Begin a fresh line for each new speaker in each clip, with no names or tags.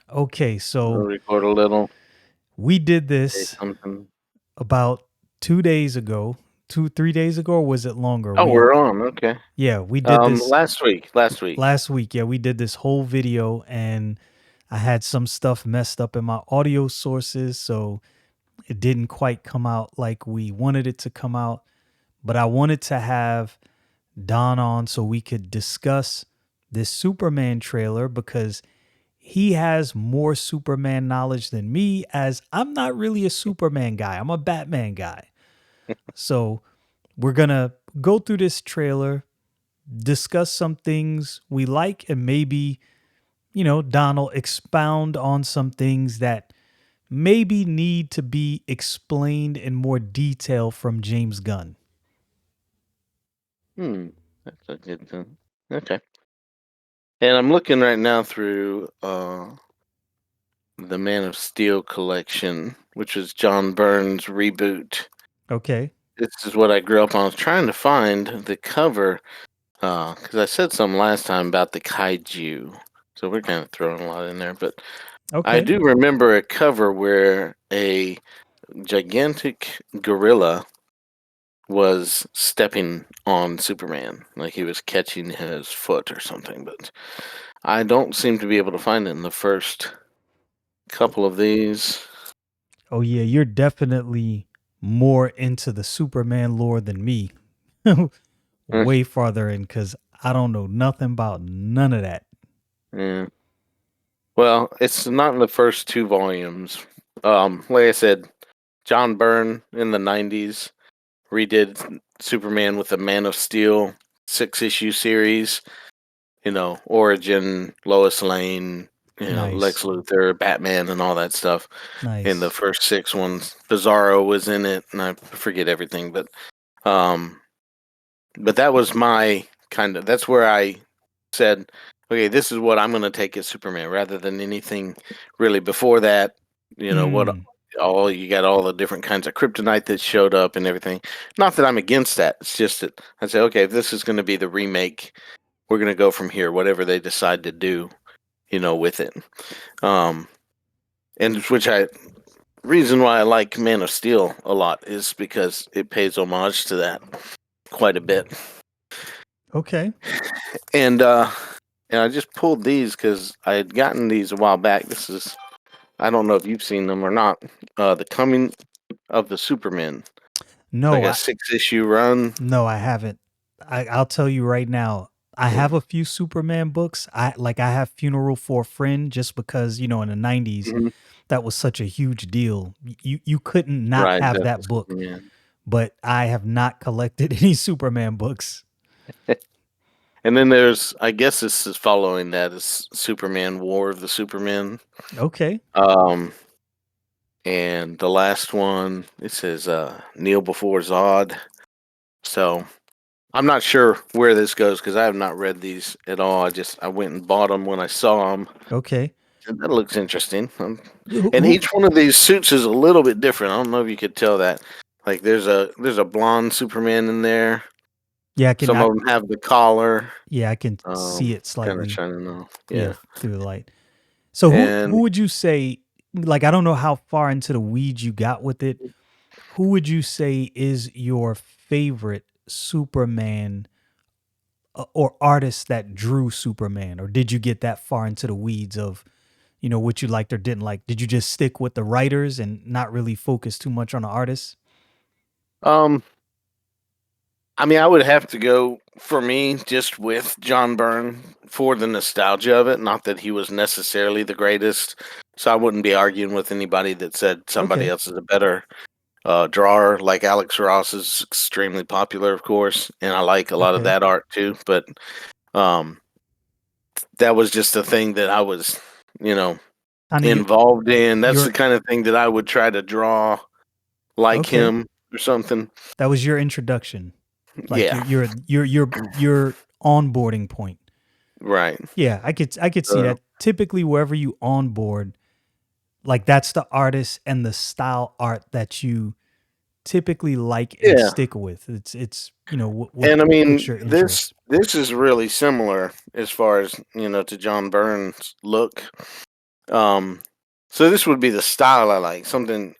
Okay,
We'll
so
record a little,
we did
say
this
something.
about 2 days ago, 3 days ago, or was it longer?
Oh, we're on. Okay.
We did this
Last week. Last week.
last week. Yeah, we did this whole video, and I had some stuff messed up in my audio sources, so it didn't quite come out like we wanted it to come out. But I wanted to have Don on so we could discuss this Superman trailer because he has more Superman knowledge than me, as I'm not really a Superman guy. I'm a Batman guy. So we're going to go through this trailer, discuss some things we like, and maybe, Donald expound on some things that maybe need to be explained in more detail from James Gunn.
That's a good thing. Okay. And I'm looking right now through the Man of Steel collection, which is John Byrne's reboot.
Okay.
This is what I grew up on. I was trying to find the cover because I said something last time about the kaiju. So we're kind of throwing a lot in there, but I
Okay.
do remember a cover where a gigantic gorilla was stepping on Superman, like he was catching his foot or something, but I don't seem to be able to find it in the first couple of these.
Oh, yeah. You're definitely more into the Superman lore than me.
Mm,
Way farther in because I don't know nothing about none of that.
yeah. Well, it's not in the first two volumes. Like I said, John Byrne in the 90s redid Superman with the Man of Steel 6-issue series. Origin, Lois Lane, Lex
Nice.
Luthor, Batman, and all that stuff. In the
Nice.
first six ones, Bizarro was in it, and I forget everything, um, but that was my kind of. That's where I said, okay, this is what I'm going to take as Superman, rather than anything really before that. What
Mm.
all you got all the different kinds of kryptonite that showed up and everything. Not that I'm against that. It's just that I say, okay, if this is going to be the remake, we're going to go from here, whatever they decide to do, with it. Um, and which I reason why I like Man of Steel a lot is because it pays homage to that quite a bit.
Okay.
And I just pulled these because I had gotten these a while back. This is I don't know if you've seen them or not. The Coming of the Superman. It's like
No,
a
I
6-issue run.
no, I haven't. I'll tell you right now. I
Yeah.
have a few Superman books. I have Funeral for a Friend just because, in the 90s
Mhm.
that was such a huge deal. You couldn't not
Right,
have
that's the
that book.
Superman.
But I have not collected any Superman books.
And then there's, I guess this is following that is Superman War of the Supermen.
Okay.
Um, and the last one it says Kneel Before Zod. So I'm not sure where this goes because I have not read these at all. I went and bought them when I saw them.
Okay.
And that looks interesting.
Who,
And
who
each one of these suits is a little bit different. I don't know if you could tell that. Like there's a blonde Superman in there.
yeah, I can
Some
I
of them have the collar.
yeah, I can see it
Kind of
slightly.
trying to know.
Yeah,
Yeah.
through the light. So who
And
would you say, like, I don't know how far into the weeds you got with it. Who would you say is your favorite Superman or artist that drew Superman? Or did you get that far into the weeds of, what you liked or didn't like? Did you just stick with the writers and not really focus too much on the artists?
um I mean, I would have to go for me just with John Byrne for the nostalgia of it. Not that he was necessarily the greatest, so I wouldn't be arguing with anybody that said somebody
Okay.
else is a better drawer. Like Alex Ross is extremely popular, of course, and I like a lot of
Okay.
that art too. But um, that was just a thing that I was, you know,
Kind of
involved in. That's the
your
kind of thing that I would try to draw like
okay.
him or something.
That was your introduction. Like
Yeah,
your onboarding point.
right.
Yeah, I could see
Uh,
that. Typically, wherever you onboard, like that's the artist and the style art that you typically like and
yeah.
stick with. It's what
And I
puts
mean,
your
this
interest.
this is really similar as far as to John Byrne's look. Um, so this would be the style I like. Something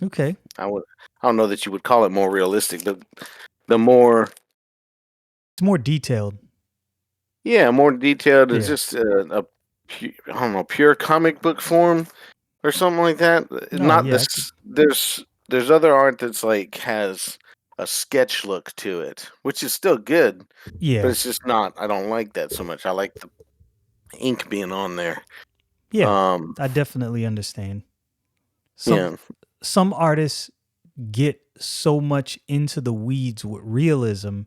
Okay.
I would. I don't know that you would call it more realistic, but the more,
It's more detailed.
yeah, more detailed. Is
Yeah.
just I don't know, pure comic book form or something like that.
No,
Not
yeah, I could,
this. There's other art that's like has a sketch look to it, which is still good, but
yeah.
it's just not. I don't like that so much. I like the ink being on there.
Yeah.
Um,
I definitely understand. Some
yeah.
some artists get so much into the weeds with realism,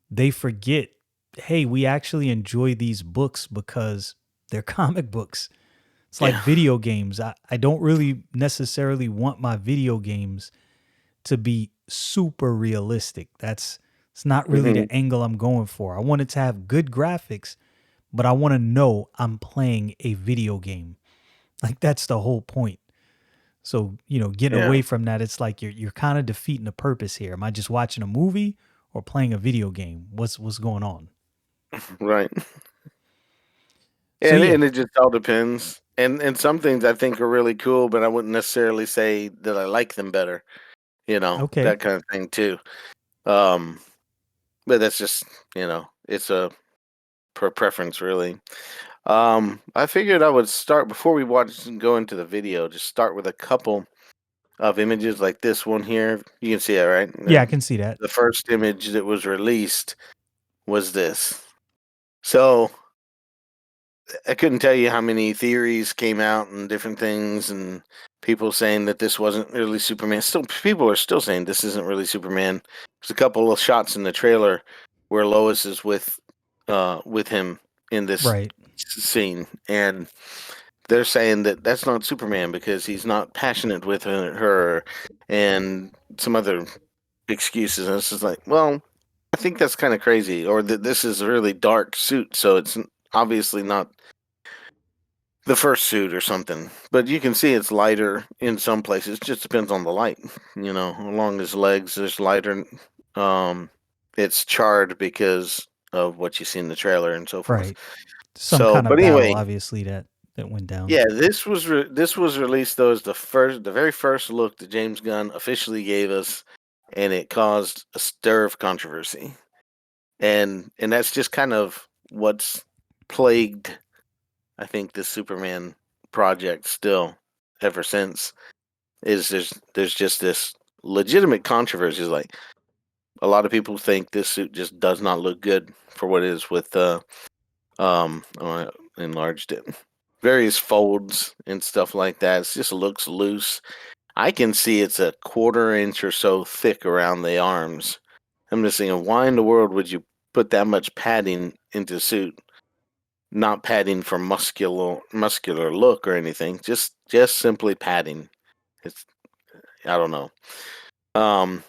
they forget, hey, we actually enjoy these books because they're comic books. It's like
Yeah.
video games. I don't really necessarily want my video games to be super realistic. It's not really
Hmm.
the angle I'm going for. I want it to have good graphics, but I want to know I'm playing a video game. Like that's the whole point. So, getting
Yeah.
away from that, it's like you're kind of defeating the purpose here. Am I just watching a movie or playing a video game? What's going on?
Right.
So yeah,
And it just all depends. And some things I think are really cool, but I wouldn't necessarily say that I like them better.
okay.
That kind of thing too. Um, but that's just it's a preference really. I figured I would start before we watch and go into the video. Just start with a couple of images like this one here. You can see it, right?
Yeah, I can see that.
The first image that was released was this. So I couldn't tell you how many theories came out and different things, and people saying that this wasn't really Superman. Still, people are still saying this isn't really Superman. There's a couple of shots in the trailer where Lois is with him in this
Right.
scene, and they're saying that that's not Superman because he's not passionate with her, and some other excuses. And it's just like, well, I think that's kind of crazy, or that this is a really dark suit, so it's obviously not the first suit or something. But you can see it's lighter in some places. It just depends on the light. Along his legs, there's lighter. Um, it's charred because of what you see in the trailer and so forth.
Right. Some
So,
kind of
but
battle,
anyway,
obviously, that went down.
yeah, this was released though as the very first look that James Gunn officially gave us, and it caused a stir of controversy. And that's just kind of what's plagued, I think, this Superman project still ever since. Is there's just this legitimate controversy. Like a lot of people think this suit just does not look good for what it is with I enlarged it, various folds and stuff like that. It just looks loose. I can see it's a quarter inch or so thick around the arms. I'm just thinking, why in the world would you put that much padding into a suit? Not padding for muscular look or anything. Just simply padding. It's I don't know. Um,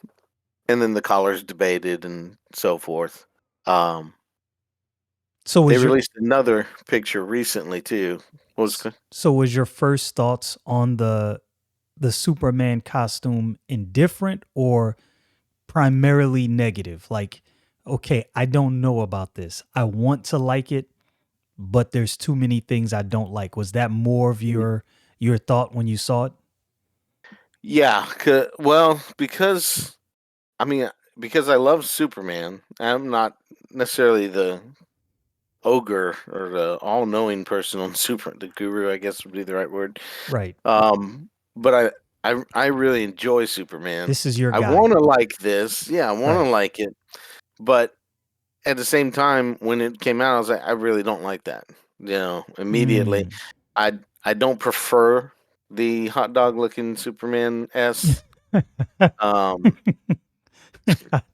and then the collar's debated and so forth. Um,
So
they
was your
released another picture recently too. What was
so was your first thoughts on the Superman costume indifferent or primarily negative? Like, okay, I don't know about this. I want to like it, but there's too many things I don't like. Was that more of your thought when you saw it?
Yeah, well, I mean, because I love Superman, I'm not necessarily the ogre or the all-knowing person on the guru, I guess would be the right word.
Right.
But I really enjoy Superman.
This is your
I
guy.
want to like this, yeah, I want to
Right.
like it, but at the same time, when it came out, I was like, I really don't like that. Immediately,
Mm.
I I don't prefer the hot dog looking Superman S. Um,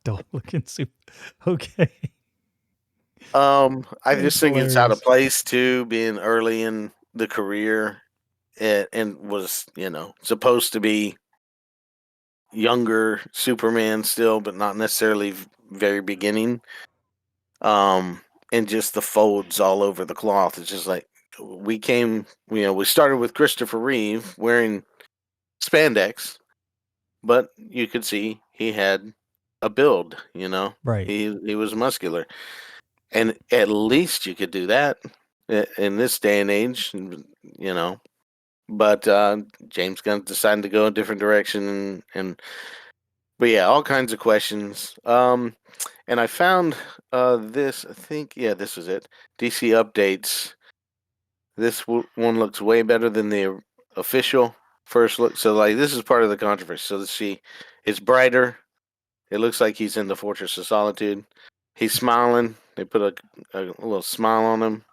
Don't look in soup. Okay.
I
That's
just think it's out of
hilarious.
place too, being early in the career, and was supposed to be younger Superman still, but not necessarily very beginning. Um, and just the folds all over the cloth. It's just like we started with Christopher Reeve wearing spandex, but you could see he had a build.
Right.
He was muscular, and at least you could do that. in this day and age, you know. But James Gunn decided to go a different direction, and but yeah, all kinds of questions. And I found this. I think this was it. DC updates. This one looks way better than the official first look. So like this is part of the controversy. So let's see, it's brighter. It looks like he's in the Fortress of Solitude. He's smiling. They put a little smile on him.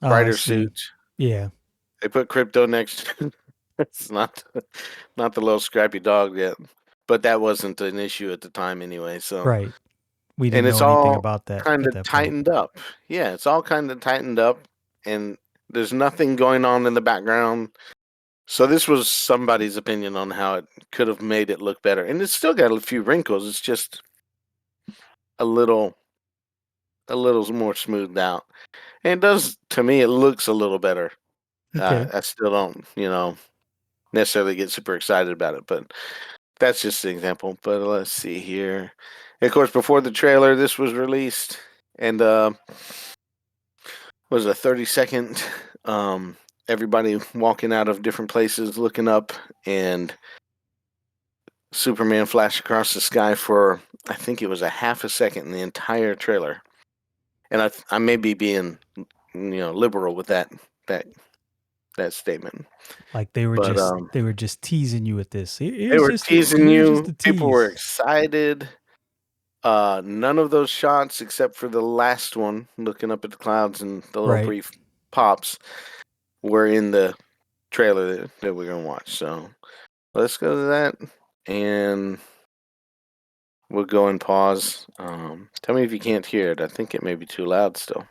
Oh, I
Brighter
see.
suit.
Yeah.
They put crypto next. It's not the little scrappy dog yet, but that wasn't an issue at the time anyway. So,
Right. We
and
didn't
it's
know anything
all
about that
kind
at
of
that point.
tightened up. Yeah, it's all kind of tightened up, and there's nothing going on in the background. So this was somebody's opinion on how it could have made it look better, and it's still got a few wrinkles. It's just a little more smoothed out, and it does to me. It looks a little better.
Okay.
I still don't, necessarily get super excited about it, but that's just an example. But let's see here. Of course, before the trailer, this was released, and was a 30-second. Everybody walking out of different places, looking up, and Superman flashed across the sky for I think it was a half a second in the entire trailer. And I may be being liberal with that that statement,
Like
but
they were just teasing you with this.
they
Here's
were
just
teasing
here's just
you.
a
People were
tease.
excited. None of those shots, except for the last one, looking up at the clouds and the little
Right.
brief pops, were in the trailer that we're gonna watch. So let's go to that, and we'll go and pause. Tell me if you can't hear it. I think it may be too loud still.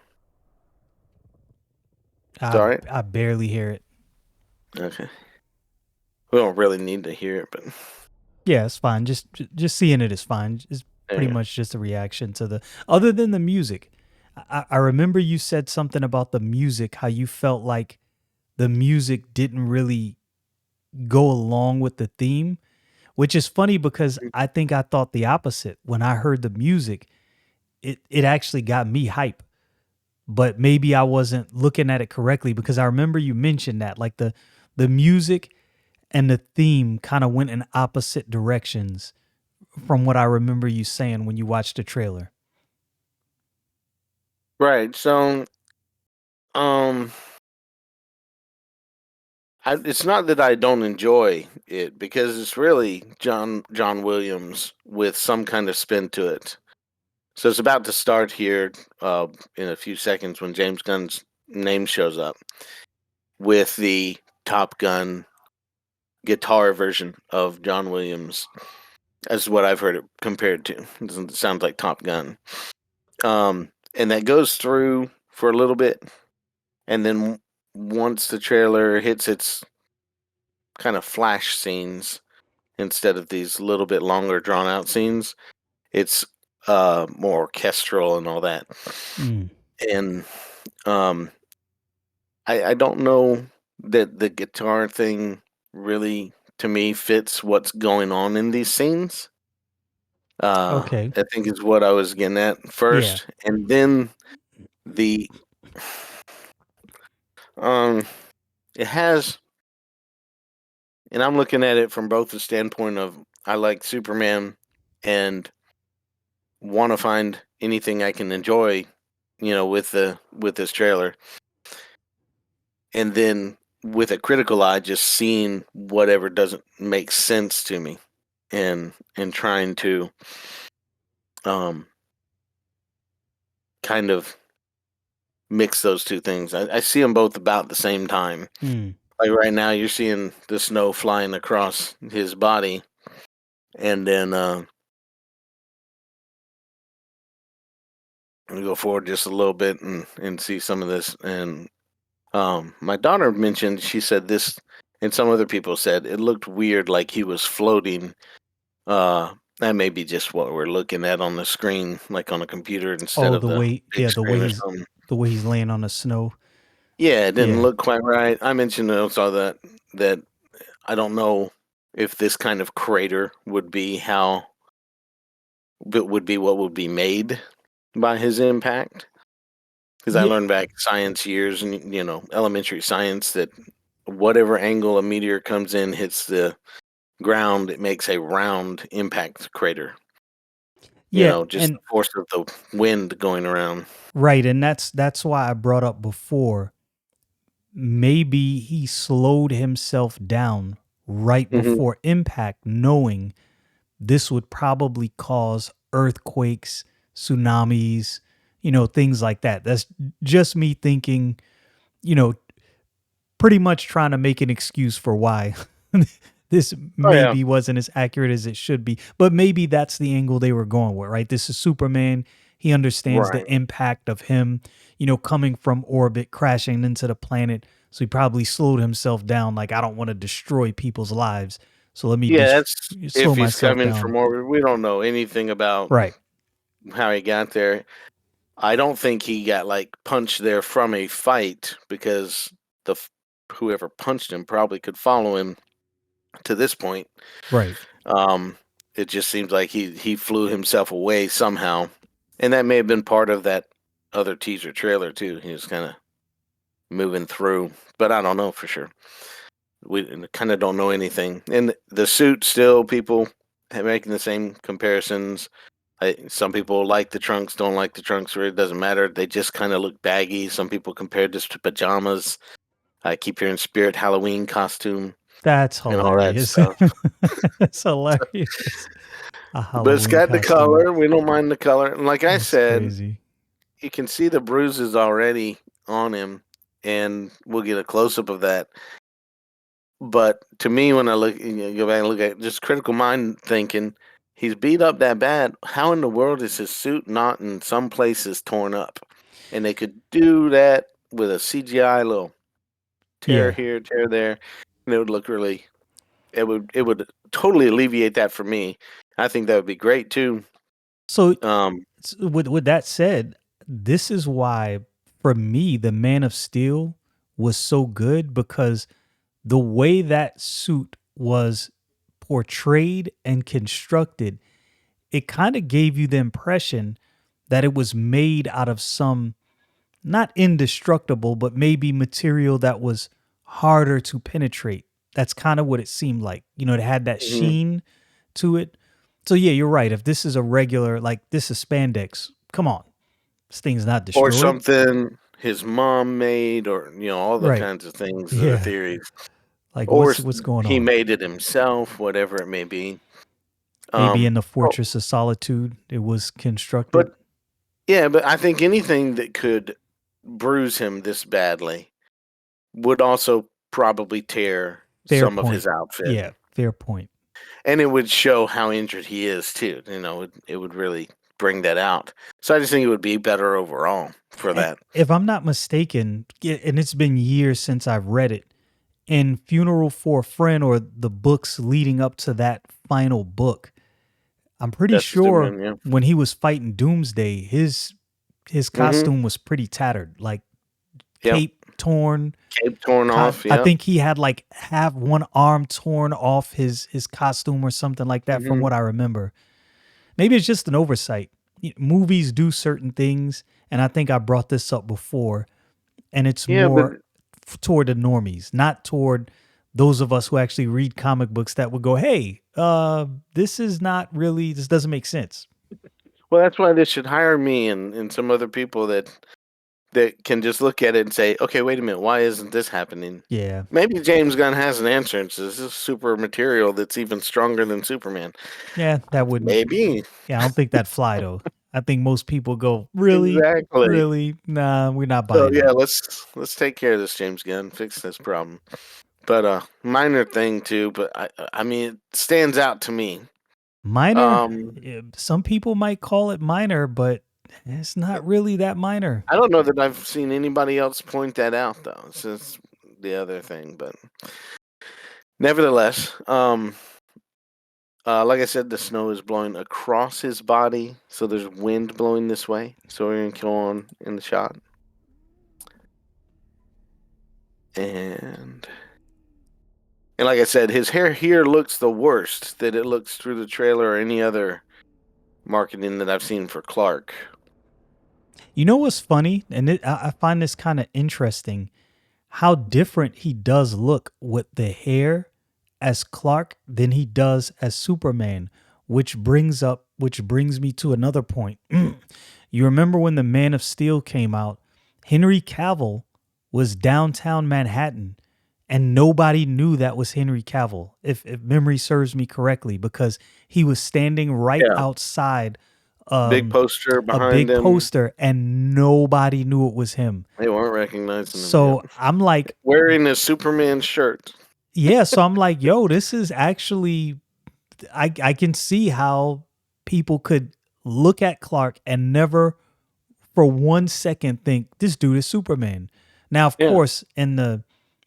It's
I
all right.
I barely hear it.
Okay. We don't really need to hear it, but
Yeah, it's fine. Just seeing it is fine. It's
there
pretty
you go.
much just a reaction to the other than the music. I remember you said something about the music, how you felt like the music didn't really go along with the theme, which is funny because I think I thought the opposite. When I heard the music, it actually got me hype. But maybe I wasn't looking at it correctly because I remember you mentioned that like the music and the theme kind of went in opposite directions from what I remember you saying when you watched the trailer.
Right. So, um, it's not that I don't enjoy it because it's really John Williams with some kind of spin to it. So it's about to start here in a few seconds when James Gunn's name shows up with the Top Gun guitar version of John Williams. That's what I've heard it compared to. It sounds like Top Gun. And that goes through for a little bit, and then once the trailer hits its kind of flash scenes instead of these little bit longer drawn out scenes, it's more orchestral and all that.
Mm,
And um, I don't know that the guitar thing really to me fits what's going on in these scenes.
okay.
I think is what I was getting at
Yeah.
first, and then the um, it has, and I'm looking at it from both the standpoint of I like Superman and want to find anything I can enjoy, with this trailer, and then with a critical eye, just seeing whatever doesn't make sense to me, and trying to um kind of mix those two things. I see them both about the same time.
Mm,
Like right now, you're seeing the snow flying across his body, and then we go forward just a little bit and see some of this. And my daughter mentioned, she said this, and some other people said it looked weird, like he was floating. That may be just what we're looking at on the screen, like on a computer instead
oh,
of the big screen or something.
the way he's laying on the snow.
Yeah, it didn't
Yeah.
look quite right. I mentioned also that I don't know if this kind of crater would be how it would be what would be made by his impact. Because I
Yeah,
learned back science years and elementary science that whatever angle a meteor comes in hits the ground, it makes a round impact crater.
yeah,
Just the
and
force of the wind going around.
right, and that's why I brought up before. Maybe he slowed himself down right
Hmm.
before impact, knowing this would probably cause earthquakes, tsunamis, things like that. That's just me thinking, you know, pretty much trying to make an excuse for why this
Oh yeah,
maybe wasn't as accurate as it should be. But maybe that's the angle they were going with, right? This is Superman. He understands the
right.
impact of him, coming from orbit, crashing into the planet. So he probably slowed himself down. Like, I don't want to destroy people's lives. So let me
Yeah, that's
slow
if he's
myself
coming
down.
from orbit. We don't know anything about
Right.
how he got there. I don't think he got like punched there from a fight because the whoever punched him probably could follow him to this point.
Right.
Um, it just seems like he flew himself away somehow, and that may have been part of that other teaser trailer too. He was kind of moving through, but I don't know for sure. We kind of don't know anything. And the suit still, people making the same comparisons. Some people like the trunks, don't like the trunks, or it doesn't matter. They just kind of look baggy. Some people compared this to pajamas. I keep hearing Spirit Halloween costume
That's
and all that
hilarious.
stuff.
It's hilarious. A
But it's
Halloween
got the
costume.
color. We don't mind the color. And like I
That's
said,
crazy.
you can see the bruises already on him, and we'll get a close up of that. But to me, when I go back and look at just critical mind thinking, he's beat up that bad. How in the world is his suit not in some places torn up? And they could do that with a CGI little tear
Yeah.
here, tear there, and it would look really. It would totally alleviate that for me. I think that would be great too.
So
Um,
with that said, this is why for me the Man of Steel was so good, because the way that suit was portrayed and constructed, it kind of gave you the impression that it was made out of some, not indestructible, but maybe material that was harder to penetrate. That's kind of what it seemed like. It had that
mhm.
sheen to it. So yeah, you're right. If this is a regular, like this is spandex, come on, this thing's not
Or
destroyed.
something his mom made, or all the
Right.
kinds of things that are
Yeah.
theories.
Like
Or
what's going
he
on?
made it himself, whatever it may be.
Maybe in the
Oh,
Fortress of Solitude it was constructed.
but yeah, but I think anything that could bruise him this badly would also probably tear
Fair
some of his
point.
outfit,
Yeah, fair point.
and it would show how injured he is too. It would really bring that out. So I just think it would be better overall for that.
If I'm not mistaken, and it's been years since I've read it, in Funeral for a Friend, or the books leading up to that final book, I'm pretty
That's the
sure
Superman, yeah.
when he was fighting Doomsday, his
Mm-hmm.
costume was pretty tattered, like
Yep.
cape torn.
Cape torn off.
I
Yep.
think he had like half one arm torn off his costume or something like that, from
Mm-hmm.
what I remember. Maybe it's just an oversight. Movies do certain things, and I think I brought this up before, and it's
Yeah, but
more toward the normies, not toward those of us who actually read comic books that would go, "Hey, this is not really. This doesn't make sense."
well, that's why they should hire me and some other people that can just look at it and say, okay, wait a minute, why isn't this happening?
Yeah,
Maybe James Gunn has an answer and says this is super material that's even stronger than Superman.
yeah, that wouldn't.
Maybe.
Yeah, I don't think that fly though. I think most people go, "Really,
Exactly.
really? Nah, we're not
So
buying
yeah,
that."
let's take care of this, James Gunn. Fix this problem. But minor thing too, but I mean it stands out to me.
Minor.
Um
Some people might call it minor, but it's not really that minor.
I don't know that I've seen anybody else point that out though. This is the other thing, but nevertheless, like I said, the snow is blowing across his body, so there's wind blowing this way. So we're gonna go on in the shot, and like I said, his hair here looks the worst that it looks through the trailer or any other marketing that I've seen for Clark.
You know what's funny, and I find this kind of interesting. How different he does look with the hair as Clark than he does as Superman, which brings me to another point. You remember when the Man of Steel came out, Henry Cavill was downtown Manhattan and nobody knew that was Henry Cavill, if memory serves me correctly, because he was standing right
Yeah,
outside
big
um,
poster
a
behind
big
him.
poster and nobody knew it was him.
They weren't recognizing him yet.
So I'm like,
Wearing a Superman shirt.
yeah, so I'm like, yo, this is actually I can see how people could look at Clark and never for 1 second think this dude is Superman. Now, of
Yeah.
course, in the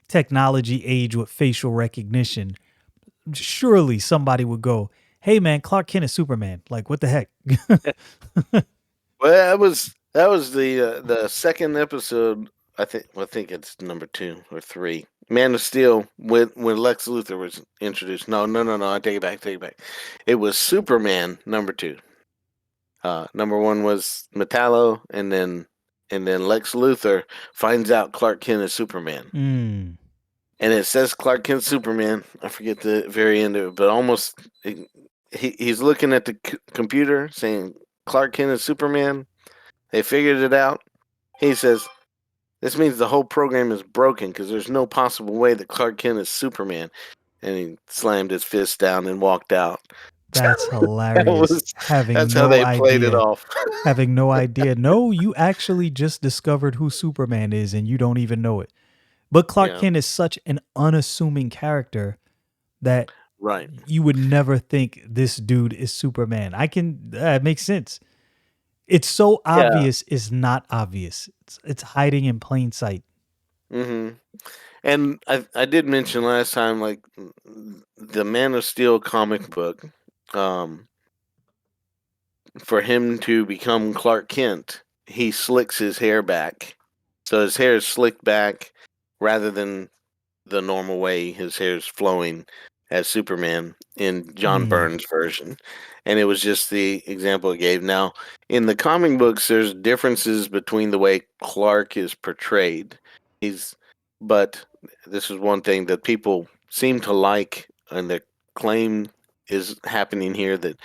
technology age with facial recognition, surely somebody would go, "Hey man, Clark Kent is Superman." Like, what the heck?
Well, that was the second episode. I think it's number 2 or 3. Man of Steel when Lex Luthor was introduced. No. I take it back. Take it back. It was Superman number 2. Number 1 was Metallo, and then Lex Luthor finds out Clark Kent is Superman,
Mm,
and it says Clark Kent Superman. I forget the very end of it, but almost he's looking at the computer saying Clark Kent is Superman. They figured it out. He says, "This means the whole program is broken because there's no possible way that Clark Kent is Superman." And he slammed his fist down and walked out.
that's
That
hilarious.
was that's how they played it off.
Having no idea. No, you actually just discovered who Superman is and you don't even know it. But Clark
Yeah,
Kent is such an unassuming character that
right.
you would never think this dude is Superman. It makes sense. It's so
Yeah.
obvious, it's not obvious. It's hiding in plain sight.
hmm And I did mention last time, like the Man of Steel comic book, um, for him to become Clark Kent, he slicks his hair back, so his hair is slicked back rather than the normal way his hair is flowing as Superman in John
Mm,
Byrne's version. And it was just the example it gave. Now, in the comic books, there's differences between the way Clark is portrayed. He's, but this is one thing that people seem to like, and the claim is happening here that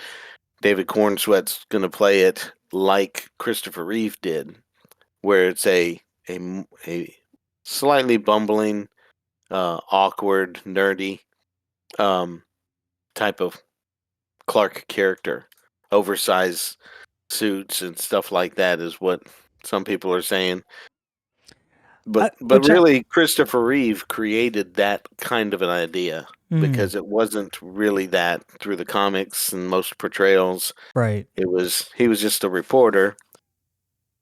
David Cornsweat's going to play it like Christopher Reeve did, where it's a slightly bumbling, awkward, nerdy um, type of Clark character. Oversized suits and stuff like that is what some people are saying. But
which I
really, Christopher Reeve created that kind of an idea
mm,
because it wasn't really that through the comics and most portrayals.
right.
He was just a reporter,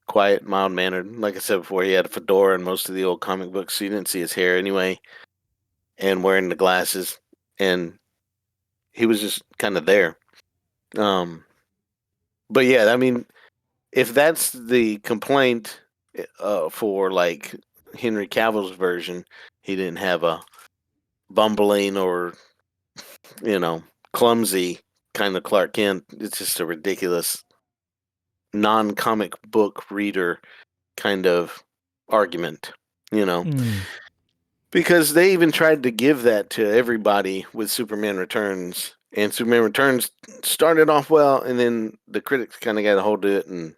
quiet, mild mannered. Like I said before, he had a fedora in most of the old comic books, so you didn't see his hair anyway, and wearing the glasses, and he was just kind of there. Um, but yeah, I mean, if that's the complaint for like Henry Cavill's version, he didn't have a bumbling or clumsy kind of Clark Kent. It's just a ridiculous non-comic book reader kind of argument, you know.
Mm.
Because they even tried to give that to everybody with Superman Returns, and Superman Returns started off well, and then the critics kind of got a hold of it, and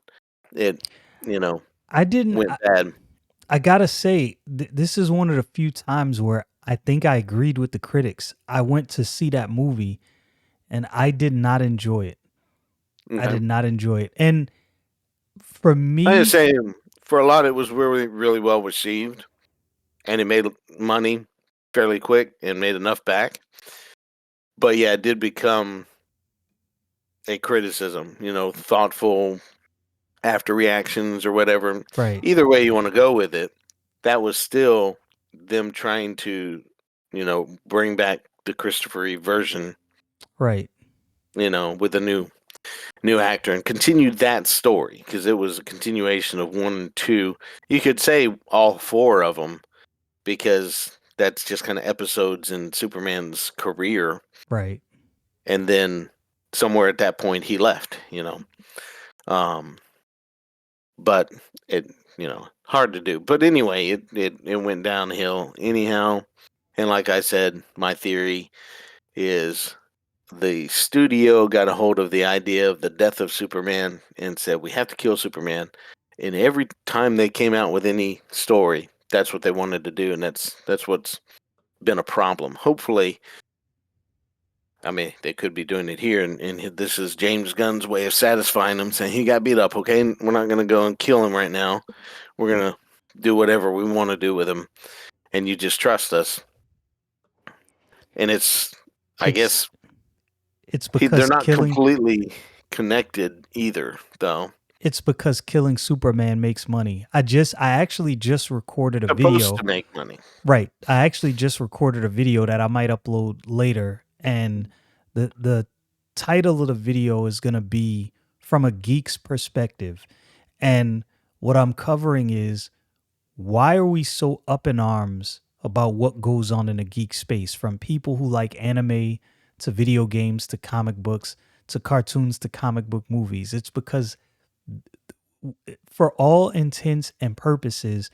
it, you know,
I didn't
went bad.
I gotta say, this is one of the few times where I think I agreed with the critics. I went to see that movie and I did not enjoy it. I
Okay.
did not enjoy it. And for
I just
me,
say for a lot, it was really, really well received, and it made money fairly quick and made enough back. But yeah, it did become a criticism, thoughtful after reactions or whatever.
right,
Either way you want to go with it, that was still them trying to, bring back the Christopher Reeve version,
right.
with a new actor and continue that story because it was a continuation of 1 and 2. You could say all 4 of them because that's just kind of episodes in Superman's career,
Right.
and then somewhere at that point he left. Um, but it hard to do. But anyway, it went downhill anyhow. And like I said, my theory is the studio got a hold of the idea of the death of Superman and said we have to kill Superman. And every time they came out with any story, that's what they wanted to do, and that's what's been a problem. Hopefully, I mean, they could be doing it here, and this is James Gunn's way of satisfying him, saying he got beat up. Okay, we're not going to go and kill him right now. We're going to do whatever we want to do with him, and you just trust us. And I
It's
guess,
it's
they're
because
not
killing
completely connected either, though.
it's because killing Superman makes money. I actually just recorded a
Supposed
video.
to make money.
Right. I actually just recorded a video that I might upload later, and the title of the video is going to be From a Geek's Perspective. And what I'm covering is, why are we so up in arms about what goes on in the geek space, from people who like anime to video games to comic books to cartoons to comic book movies? It's because, for all intents and purposes,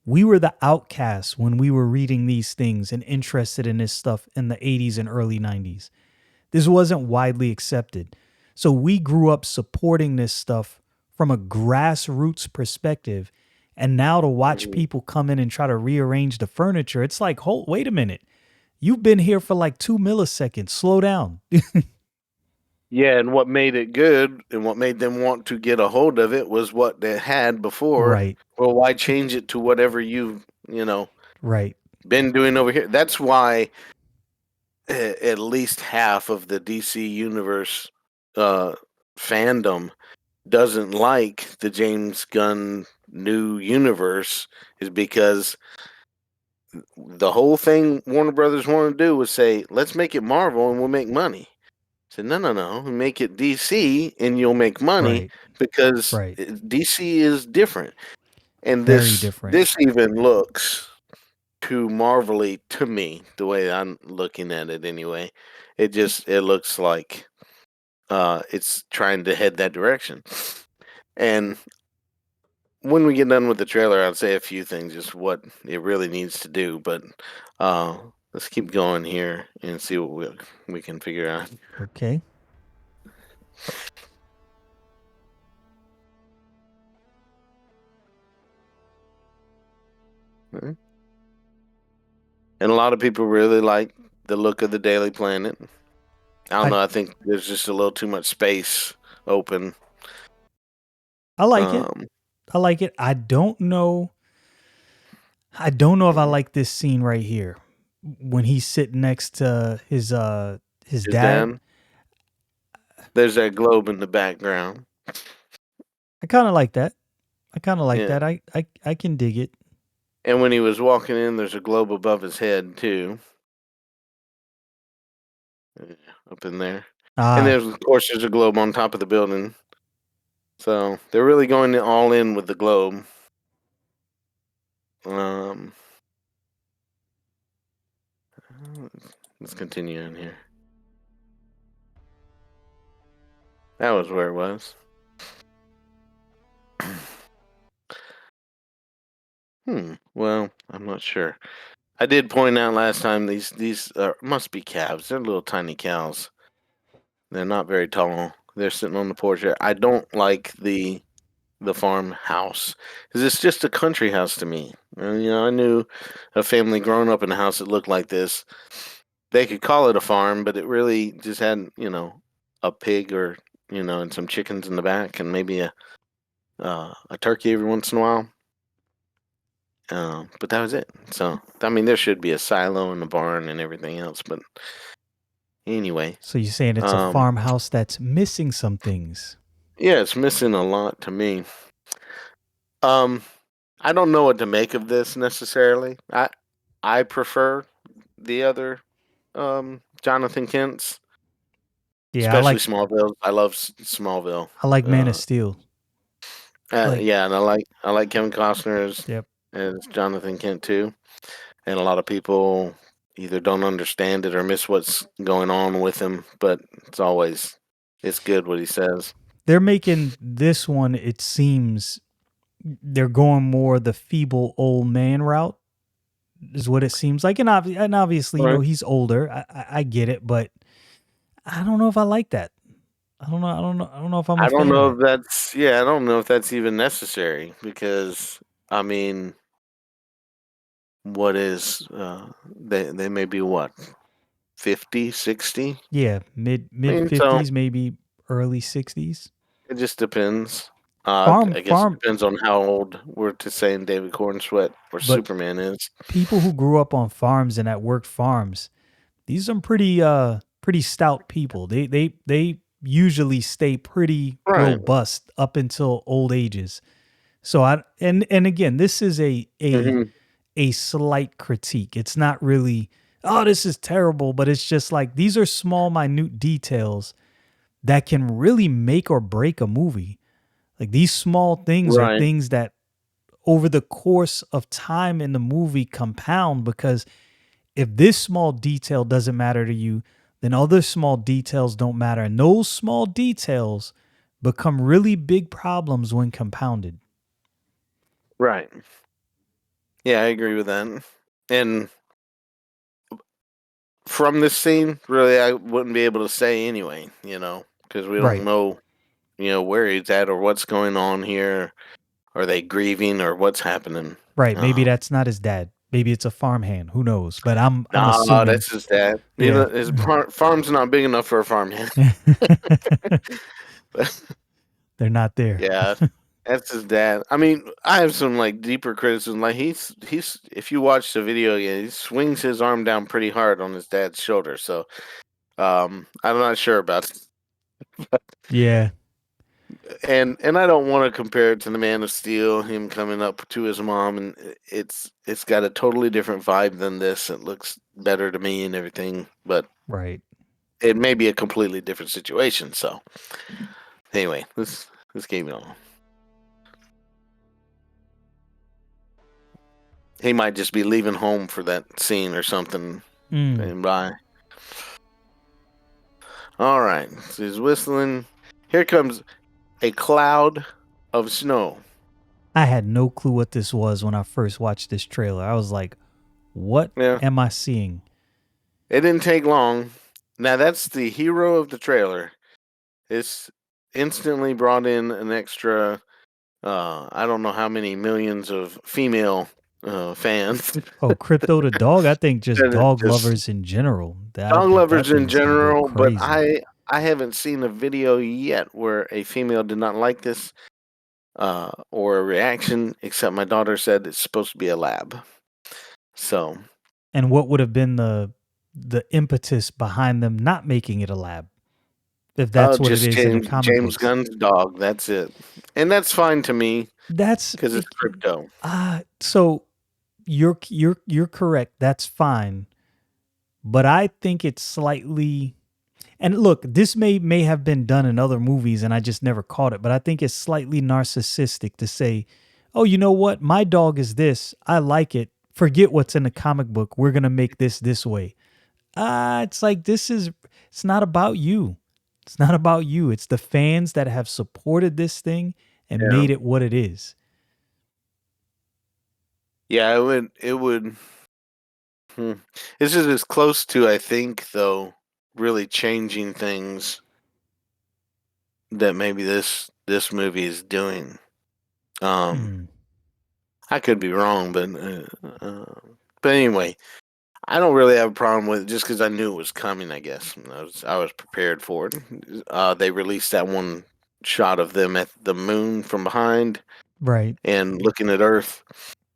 we were the outcasts when we were reading these things and interested in this stuff in the 80s and early 90s. This wasn't widely accepted. So we grew up supporting this stuff from a grassroots perspective. And now to watch
Mhm.
people come in and try to rearrange the furniture, it's like, hold, wait a minute. You've been here for like 2 milliseconds. Slow down.
Yeah, and what made it good and what made them want to get a hold of it was what they had before.
Right,
Well, why change it to whatever you've
right,
been doing over here? That's why at least half of the DC universe uh, fandom doesn't like the James Gunn new universe, is because the whole thing Warner Brothers wanted to do was say, let's make it Marvel and we'll make money. I said, no, no, no, make it DC and you'll make money,
right,
because
right.
DC is different. And
Very
this
different.
this even looks too marvelly to me, the way I'm looking at it anyway. It looks like it's trying to head that direction. And when we get done with the trailer, I'll say a few things, just what it really needs to do. But let's keep going here and see what we can figure out.
Okay.
And a lot of people really like the look of the Daily Planet. I don't
I,
know. I think there's just a little too much space open.
I like it.
Um,
I like it. I don't know if I
mhm.
like this scene right here when he's sitting next to his
His
dad.
dad. There's that globe in the background.
I kind of like that. I kind of like
Yeah.
that. I can dig it.
And when he was walking in, there's a globe above his head too. Yeah, up in there. And
Ah,
there's a globe on top of the building. So they're really going all in with the globe. Um, let's continue in here. That was where it was. Well, I'm not sure. I did point out last time these must be calves. They're little tiny cows. They're not very tall. They're sitting on the porch. I don't like the farmhouse, because it's just a country house to me. And, I knew a family growing up in a house that looked like this. They could call it a farm, but it really just had a pig, or and some chickens in the back, and maybe a turkey every once in a while. But that was it. So I mean, there should be a silo and a barn and everything else. But anyway,
so you're saying it's a
um,
farmhouse that's missing some things?
yeah, it's missing a lot to me. Um, I don't know what to make of this necessarily. I prefer the other Jonathan Kent's,
Yeah,
especially Smallville. I love Smallville.
I like Man of
Uh,
Steel. Like,
yeah, and I like Kevin Costner
yep.
as Jonathan Kent too. And a lot of people either don't understand it or miss what's going on with him, but it's good what he says.
They're making this one, it seems, they're going more the feeble old man route is what it seems like. And obviously,
Right.
he's older. I get it, but I don't know if I like that. I don't know. I don't know. I don't know if I'm a
I don't
fan of
know
that.
if that's yeah, I don't know if that's even necessary because I mean, what is they may be what 50, 60.
Yeah,
I
mid
mean, so
fifties, maybe early 60s.
it just depends.
Farm
I guess it
farm,
depends on how old we're to saying David Cornsweet or
but
Superman is.
people who grew up on farms and that worked farms, these are some pretty stout people. They usually stay pretty
Right.
robust up until old ages. So and again, this is
Hmm.
a slight critique. It's not really, oh, this is terrible, but it's just like these are small minute details that can really make or break a movie. Like these small things are
Right.
things that over the course of time in the movie compound, because if this small detail doesn't matter to you, then other small details don't matter. And those small details become really big problems when compounded.
Right. Yeah, I agree with that. And from this scene, really, I wouldn't be able to say anyway, because we don't
Right.
know, where he's at or what's going on here. Are they grieving or what's happening?
Right. Maybe
Um,
that's not his dad. Maybe it's a farmhand. Who knows? But I'm
nah,
assuming,
that's his dad.
yeah.
His farm's not big enough for a farmhand.
They're not there.
Yeah, that's his dad. I mean, I have some like deeper criticism. Like he's if you watch the video again, he swings his arm down pretty hard on his dad's shoulder. So I'm not sure about it.
Yeah.
And I don't want to compare it to the Man of Steel, him coming up to his mom, and it's got a totally different vibe than this. It looks better to me and everything, but
Right.
it may be a completely different situation. So anyway, let's game on. He might just be leaving home for that scene or something.
Mm.
And bye. All right, so he's whistling. Here comes a cloud of snow.
I had no clue what this was when I first watched this trailer. I was like, what
Yeah,
am I seeing?
it didn't take long. Now that's the hero of the trailer. It's instantly brought in an extra. I don't know how many millions of female fans.
Oh, Crypto the dog? I think just
And it
dog
just
lovers in general. I
dog
think
lovers
that
in
thing's gonna go
general, but
crazy.
I haven't seen a video yet where a female did not like this or a reaction, except my daughter said it's supposed to be a lab. So,
And what would have been the impetus behind them not making it a lab, if
oh,
that's what it
just
is in the
James
comic
James
books?
Gunn's dog. That's it, and that's fine to me
That's
because it's crypto.
so you're correct. That's fine. But I think it's slightly, and look, this may have been done in other movies and I just never caught it, but I think it's slightly narcissistic to say, "Oh, you know what? My dog is this. I like it. Forget what's in the comic book. We're going to make this way." It's like it's not about you. It's not about you. It's the fans that have supported this thing and
Yeah,
made it what it is.
yeah. It would. Hmm. This is as close to, I think, though, really changing things that maybe this movie is doing. Um,
Hmm.
I could be wrong, but anyway, I don't really have a problem with it just because I knew it was coming. I guess I was prepared for it. They released that one shot of them at the moon from behind
Right.
and looking at Earth,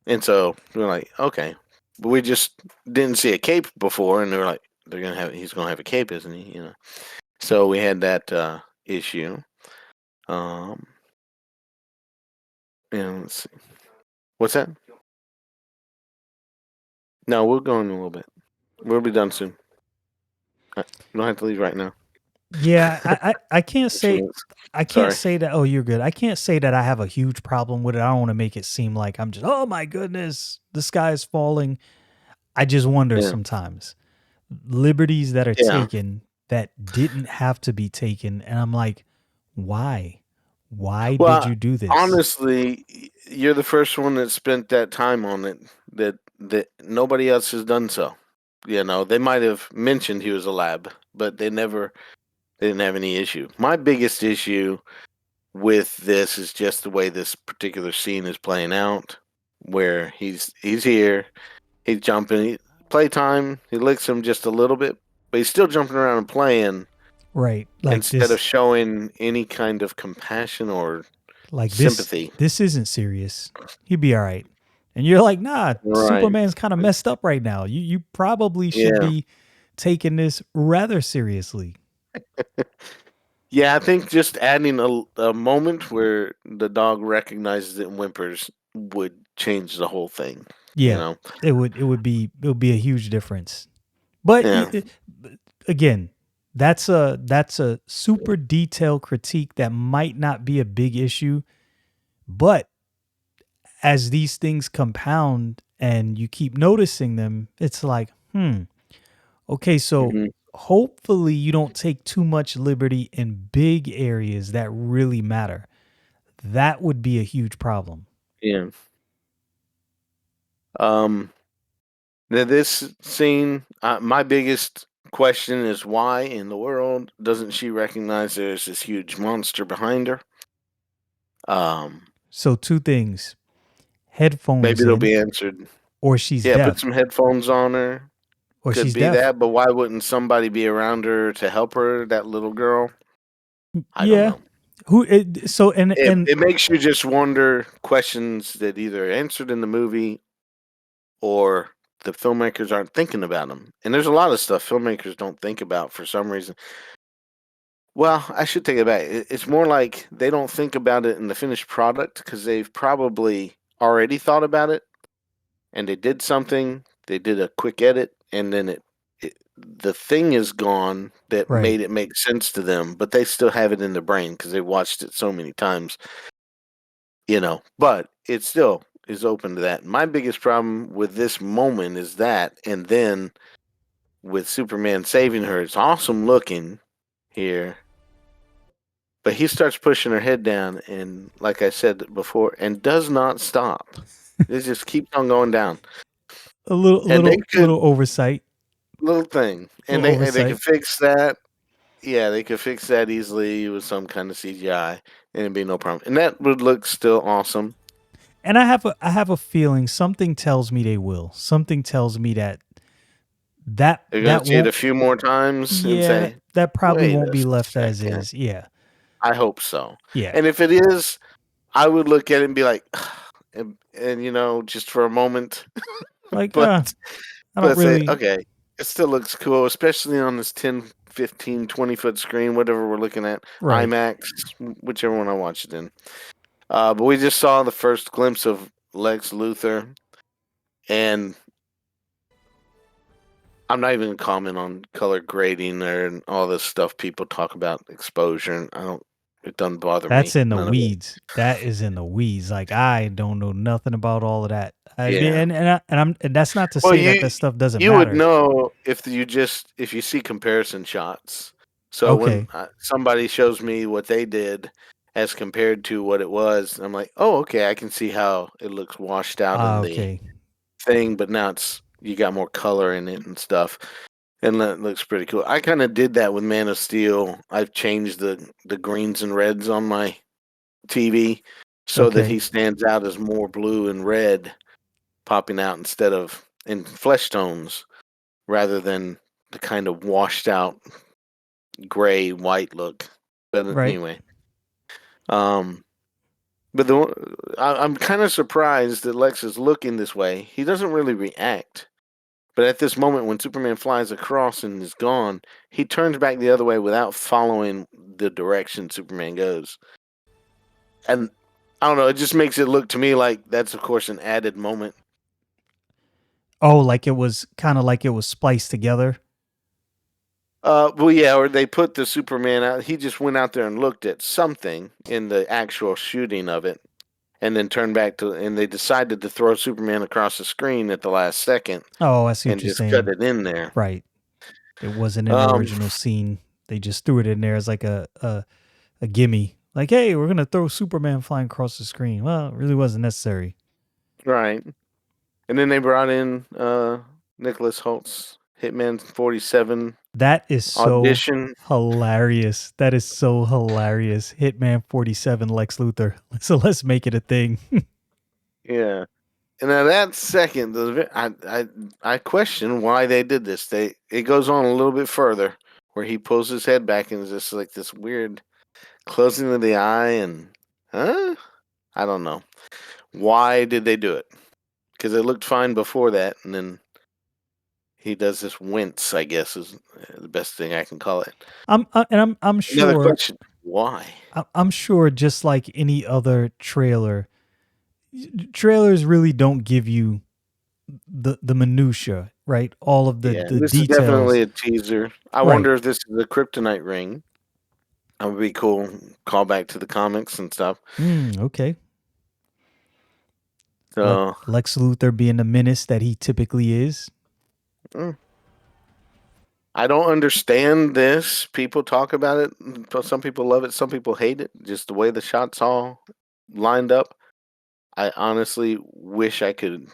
and so we're like, okay, but we just didn't see a cape before, and they were like, he's gonna have a cape, isn't he? So we had that issue. Um, and let's see, what's that? No, we'll go in a little bit. We'll be done soon. You don't have to leave right now.
Yeah, I can't
A few
say
minutes. Sorry.
that. Oh, you're good. I can't say that I have a huge problem with it. I don't want to make it seem like I'm just, oh my goodness, the sky is falling. I just wonder
Yeah.
sometimes liberties that are
Yeah.
taken that didn't have to be taken, and I'm like, why? Why did
Well,
you do this?
honestly, you're the first one that spent that time on it. That nobody else has done so. You know, they might have mentioned he was a lab, but they didn't have any issue. My biggest issue with this is just the way this particular scene is playing out, where he's here, he's jumping, playtime. He licks him just a little bit, but he's still jumping around and playing
Right.
instead of showing any kind of compassion or
Like
sympathy.
this isn't serious. He'd be all right. And you're like, nah,
Right.
Superman's kind of messed up right now. You probably should
Yeah.
be taking this rather seriously.
Yeah, I think just adding a moment where the dog recognizes it and whimpers would change the whole thing. You
Yeah.
know?
It would be a huge difference. But
Yeah.
again, that's a super detailed critique that might not be a big issue, but as these things compound and you keep noticing them, it's like, okay, so
Hmm.
hopefully you don't take too much liberty in big areas that really matter. That would be a huge problem.
Yeah. Um. Now this scene, my biggest question is why in the world doesn't she recognize there's this huge monster behind her? Um.
So two things: headphones
Maybe they'll
in,
be answered.
or she's
Yeah, put
deaf,
some headphones on her.
or
Could
she's
be
deaf.
that, but why wouldn't somebody be around her to help her? That little girl. I don't
Yeah.
know.
So and
It makes you just wonder questions that either answered in the movie or the filmmakers aren't thinking about them. And there's a lot of stuff filmmakers don't think about for some reason. Well, I should take it back. It's more like they don't think about it in the finished product because they've probably already thought about it and they did something. They did a quick edit, and then the thing is gone that
right.
made it make sense to them, but they still have it in their brain because they watched it so many times. But it still is open to that. My biggest problem with this moment is that, and then with Superman saving her, it's awesome looking here, but he starts pushing her head down, and like I said before, and does not stop. It just keeps on going down,
A little
and they
little
could
little oversight.
little thing, and
Little
they could
oversight.
fix that. Yeah, they could fix that easily with some kind of CGI, and it'd be no problem, and that would look still awesome.
And I have a feeling something tells me they will. Something tells me that that
They're gonna
that
see it a
won't
few more times and
yeah,
say,
that probably
"Wait
won't
a
be left as
second."
is. Yeah.
I hope so.
Yeah.
And if it is, I would look at it and be like, and just for a moment,
Like,
but
I don't
but say,
really
okay, it still looks cool, especially on this 10, 15, 20-foot screen, whatever we're looking at,
right.
IMAX, whichever one I watch it in. But we just saw the first glimpse of Lex Luthor, and I'm not even gonna comment on color grading and all this stuff people talk about exposure, and it doesn't bother
That's
me,
in the
none of it.
weeds. That is in the weeds. Like I don't know nothing about all of that.
Yeah.
And that's not to
Well,
say that that stuff doesn't
you would
matter.
know if you see comparison shots. So when
Okay.
somebody shows me what they did as compared to what it was, I'm like, oh, okay, I can see how it looks washed out in the
Okay.
thing, but now you got more color in it and stuff, and that looks pretty cool. I kind of did that with Man of Steel. I've changed the greens and reds on my TV so that
Okay.
he stands out as more blue and red popping out instead of in flesh tones rather than the kind of washed out gray white look. But
Right.
anyway, um, but I'm kind of surprised that Lex is looking this way. He doesn't really react. But at this moment, when Superman flies across and is gone, he turns back the other way without following the direction Superman goes. And I don't know, it just makes it look to me like that's, of course, an added moment.
Oh, like it was kind of like it was spliced together.
Well, yeah, or they put the Superman out. He just went out there and looked at something in the actual shooting of it, and then turned back to. And they decided to throw Superman across the screen at the last second
Oh, I see what
and
you're
just cut
saying.
it in there.
Right. It wasn't in the
Um,
original scene. They just threw it in there as like a gimme. Like, hey, we're gonna throw Superman flying across the screen. Well, it really wasn't necessary.
Right. And then they brought in Nicholas Holt's Hitman 47
That is so
audition.
hilarious. That is so hilarious. Hitman 47 Lex Luthor. So let's make it a thing.
Yeah. And at that second, I question why they did this. It goes on a little bit further where he pulls his head back and it's just like this weird closing of the eye and huh? I don't know. Why did they do it? Because it looked fine before that, and then he does this wince. I guess is the best thing I can call it.
I'm
Another
sure
question: why?
I'm sure just like any other trailer, trailers really don't give you the minutia, right? All of
Yeah,
the
this is
details.
definitely a teaser. I
Right.
wonder if this is a kryptonite ring. That would be cool. Call back to the comics and stuff.
Okay.
So
Lex Luthor being the menace that he typically is.
mm, I don't understand this. People talk about it. Some people love it. Some people hate it. Just the way the shots all lined up. I honestly wish I could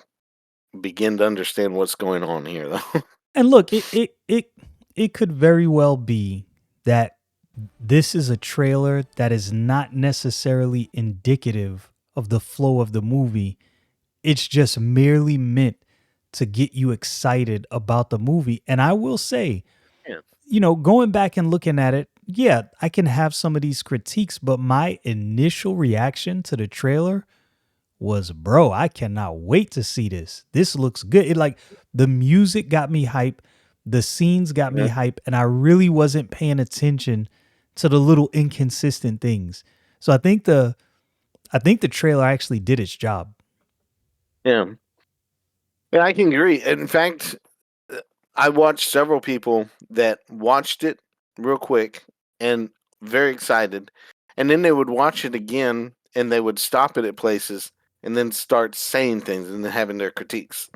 begin to understand what's going on here, though.
And look, it could very well be that this is a trailer that is not necessarily indicative of the flow of the movie. It's just merely meant to get you excited about the movie. And I will say,
Yeah.
going back and looking at it, yeah, I can have some of these critiques, but my initial reaction to the trailer was, bro, I cannot wait to see this. This looks good. It like the music got me hype, the scenes got me
Yeah.
hype, and I really wasn't paying attention to the little inconsistent things. So I think the trailer actually did its job.
Yeah. Yeah, I can agree. In fact, uh, I watched several people that watched it real quick and very excited, and then they would watch it again and they would stop it at places and then start saying things and then having their critiques.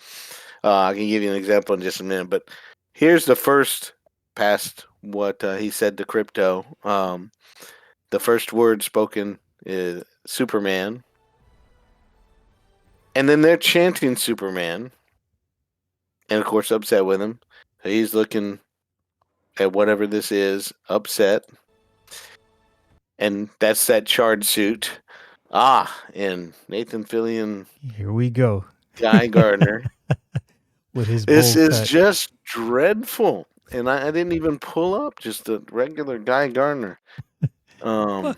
I can give you an example in just a minute, but here's the first past what he said to Crypto. The first word spoken is Superman, and then they're chanting Superman, and of course upset with him. So he's looking at whatever this is, upset, and that's that charred suit. And Nathan Fillion,
Here we go.
Guy Gardner.
With his
This
bowl
is
cut.
just dreadful, and I didn't even pull up just a regular Guy Gardner.
Well,
Um,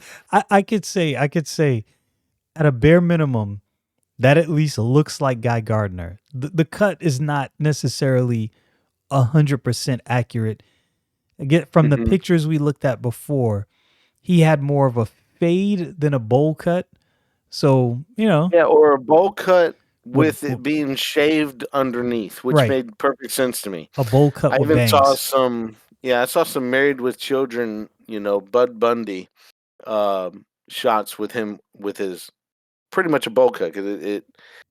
I could say at a bare minimum, that at least looks like Guy Gardner. The cut is not necessarily 100% accurate. Again, from the
mhm.
pictures we looked at before, he had more of a fade than a bowl cut. So,
Yeah, or a bowl cut
with
with it being shaved underneath, which
right,
made perfect sense to me.
a bowl cut
I
with
even saw
bangs.
some, yeah, I saw some Married with Children, Bud Bundy shots with him with his pretty much a bowl cut because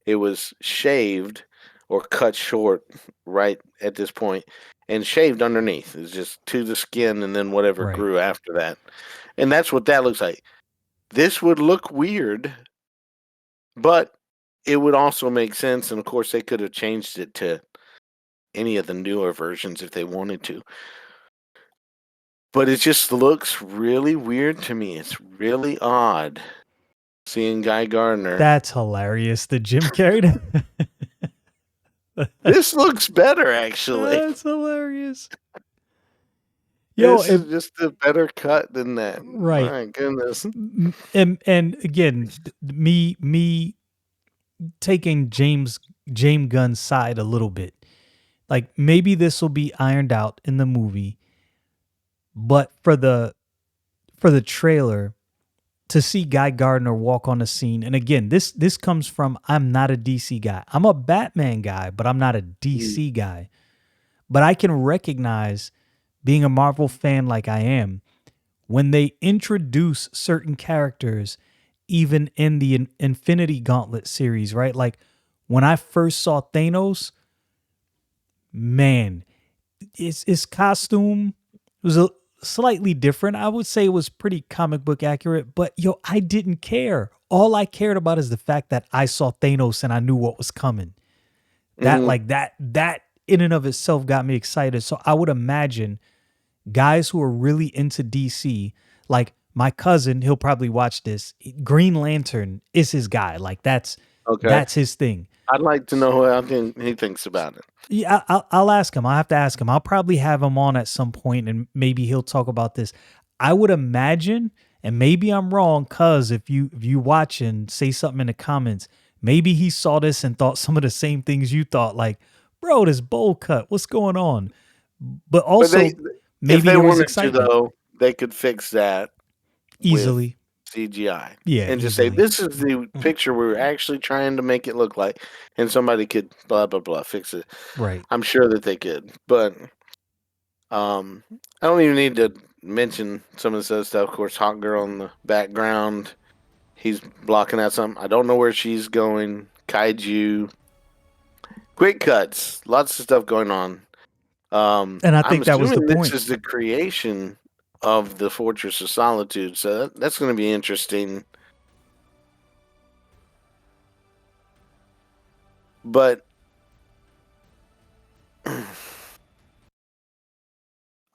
it was shaved or cut short right at this point and shaved underneath. It's just to the skin and then whatever
Right.
grew after that. And that's what that looks like. This would look weird, but it would also make sense. And of course, they could have changed it to any of the newer versions if they wanted to. But it just looks really weird to me. It's really odd seeing Guy Gardner.
That's hilarious. The Jim Carrey.
This looks better, actually.
That's hilarious. Yo,
This is just a better cut than that.
right.
My goodness.
And again, me taking James Gunn's side a little bit. Like maybe this will be ironed out in the movie, but for the trailer to see Guy Gardner walk on the scene, and again, this comes from I'm not a DC guy. I'm a Batman guy, but I'm not a
Mm,
DC guy. But I can recognize being a Marvel fan like I am when they introduce certain characters even in the Infinity Gauntlet series, right? Like when I first saw Thanos, man, his costume was slightly different. I would say it was pretty comic book accurate, but yo, I didn't care. All I cared about is the fact that I saw Thanos and I knew what was coming. That
Hmm.
like that in and of itself got me excited. So I would imagine guys who are really into DC, like my cousin, he'll probably watch this. Green Lantern is his guy. Like
Okay.
that's his thing.
I'd like to know how he thinks about it.
Yeah, I'll ask him. I'll have to ask him. I'll probably have him on at some point, and maybe he'll talk about this. I would imagine, and maybe I'm wrong, cuz if you watch and say something in the comments, maybe he saw this and thought some of the same things you thought. Like, bro, this bowl cut. What's going on? But
But
also,
if
maybe
they
there was
wanted to,
excitement
though, they could fix that with
easily.
CGI
Yeah,
and just say,
easily.
"This is the picture we were actually trying to make it look like," and somebody could blah blah blah fix it.
Right.
I'm sure that they could, but I don't even need to mention some of this other stuff. Of course, Hot Girl in the background. He's blocking out something. I don't know where she's going. Kaiju. Quick cuts. Lots of stuff going on.
And I
I'm
think that was the
assuming this
point.
is the creation of the Fortress of Solitude, so that's going to be interesting. But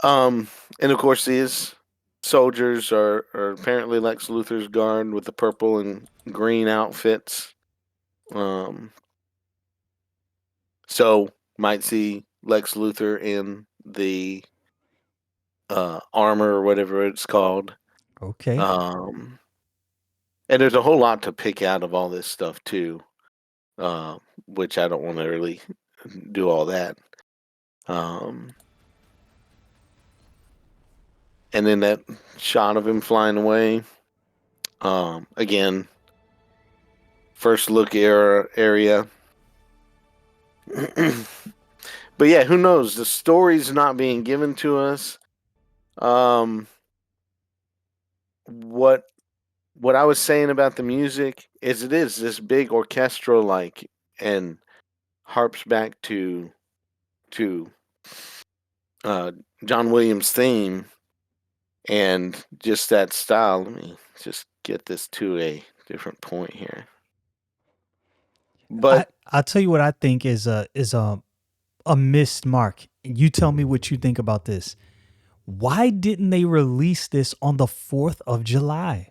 um, and of course these soldiers are apparently Lex Luthor's guard with the purple and green outfits. Um, so might see Lex Luthor in the armor or whatever it's called.
Okay.
Um, and there's a whole lot to pick out of all this stuff too, uh, which I don't want to really do all that. Um, and then that shot of him flying away. Again, first look area. But yeah, who knows? The story's not being given to us. Um, what what I was saying about the music is it is this big orchestral like and harps back to uh, John Williams' theme and just that style. Let me just get this to a different point here.
I
But
I'll tell you what I think is a missed mark. You tell me what you think about this. Why didn't they release this on the 4th of July?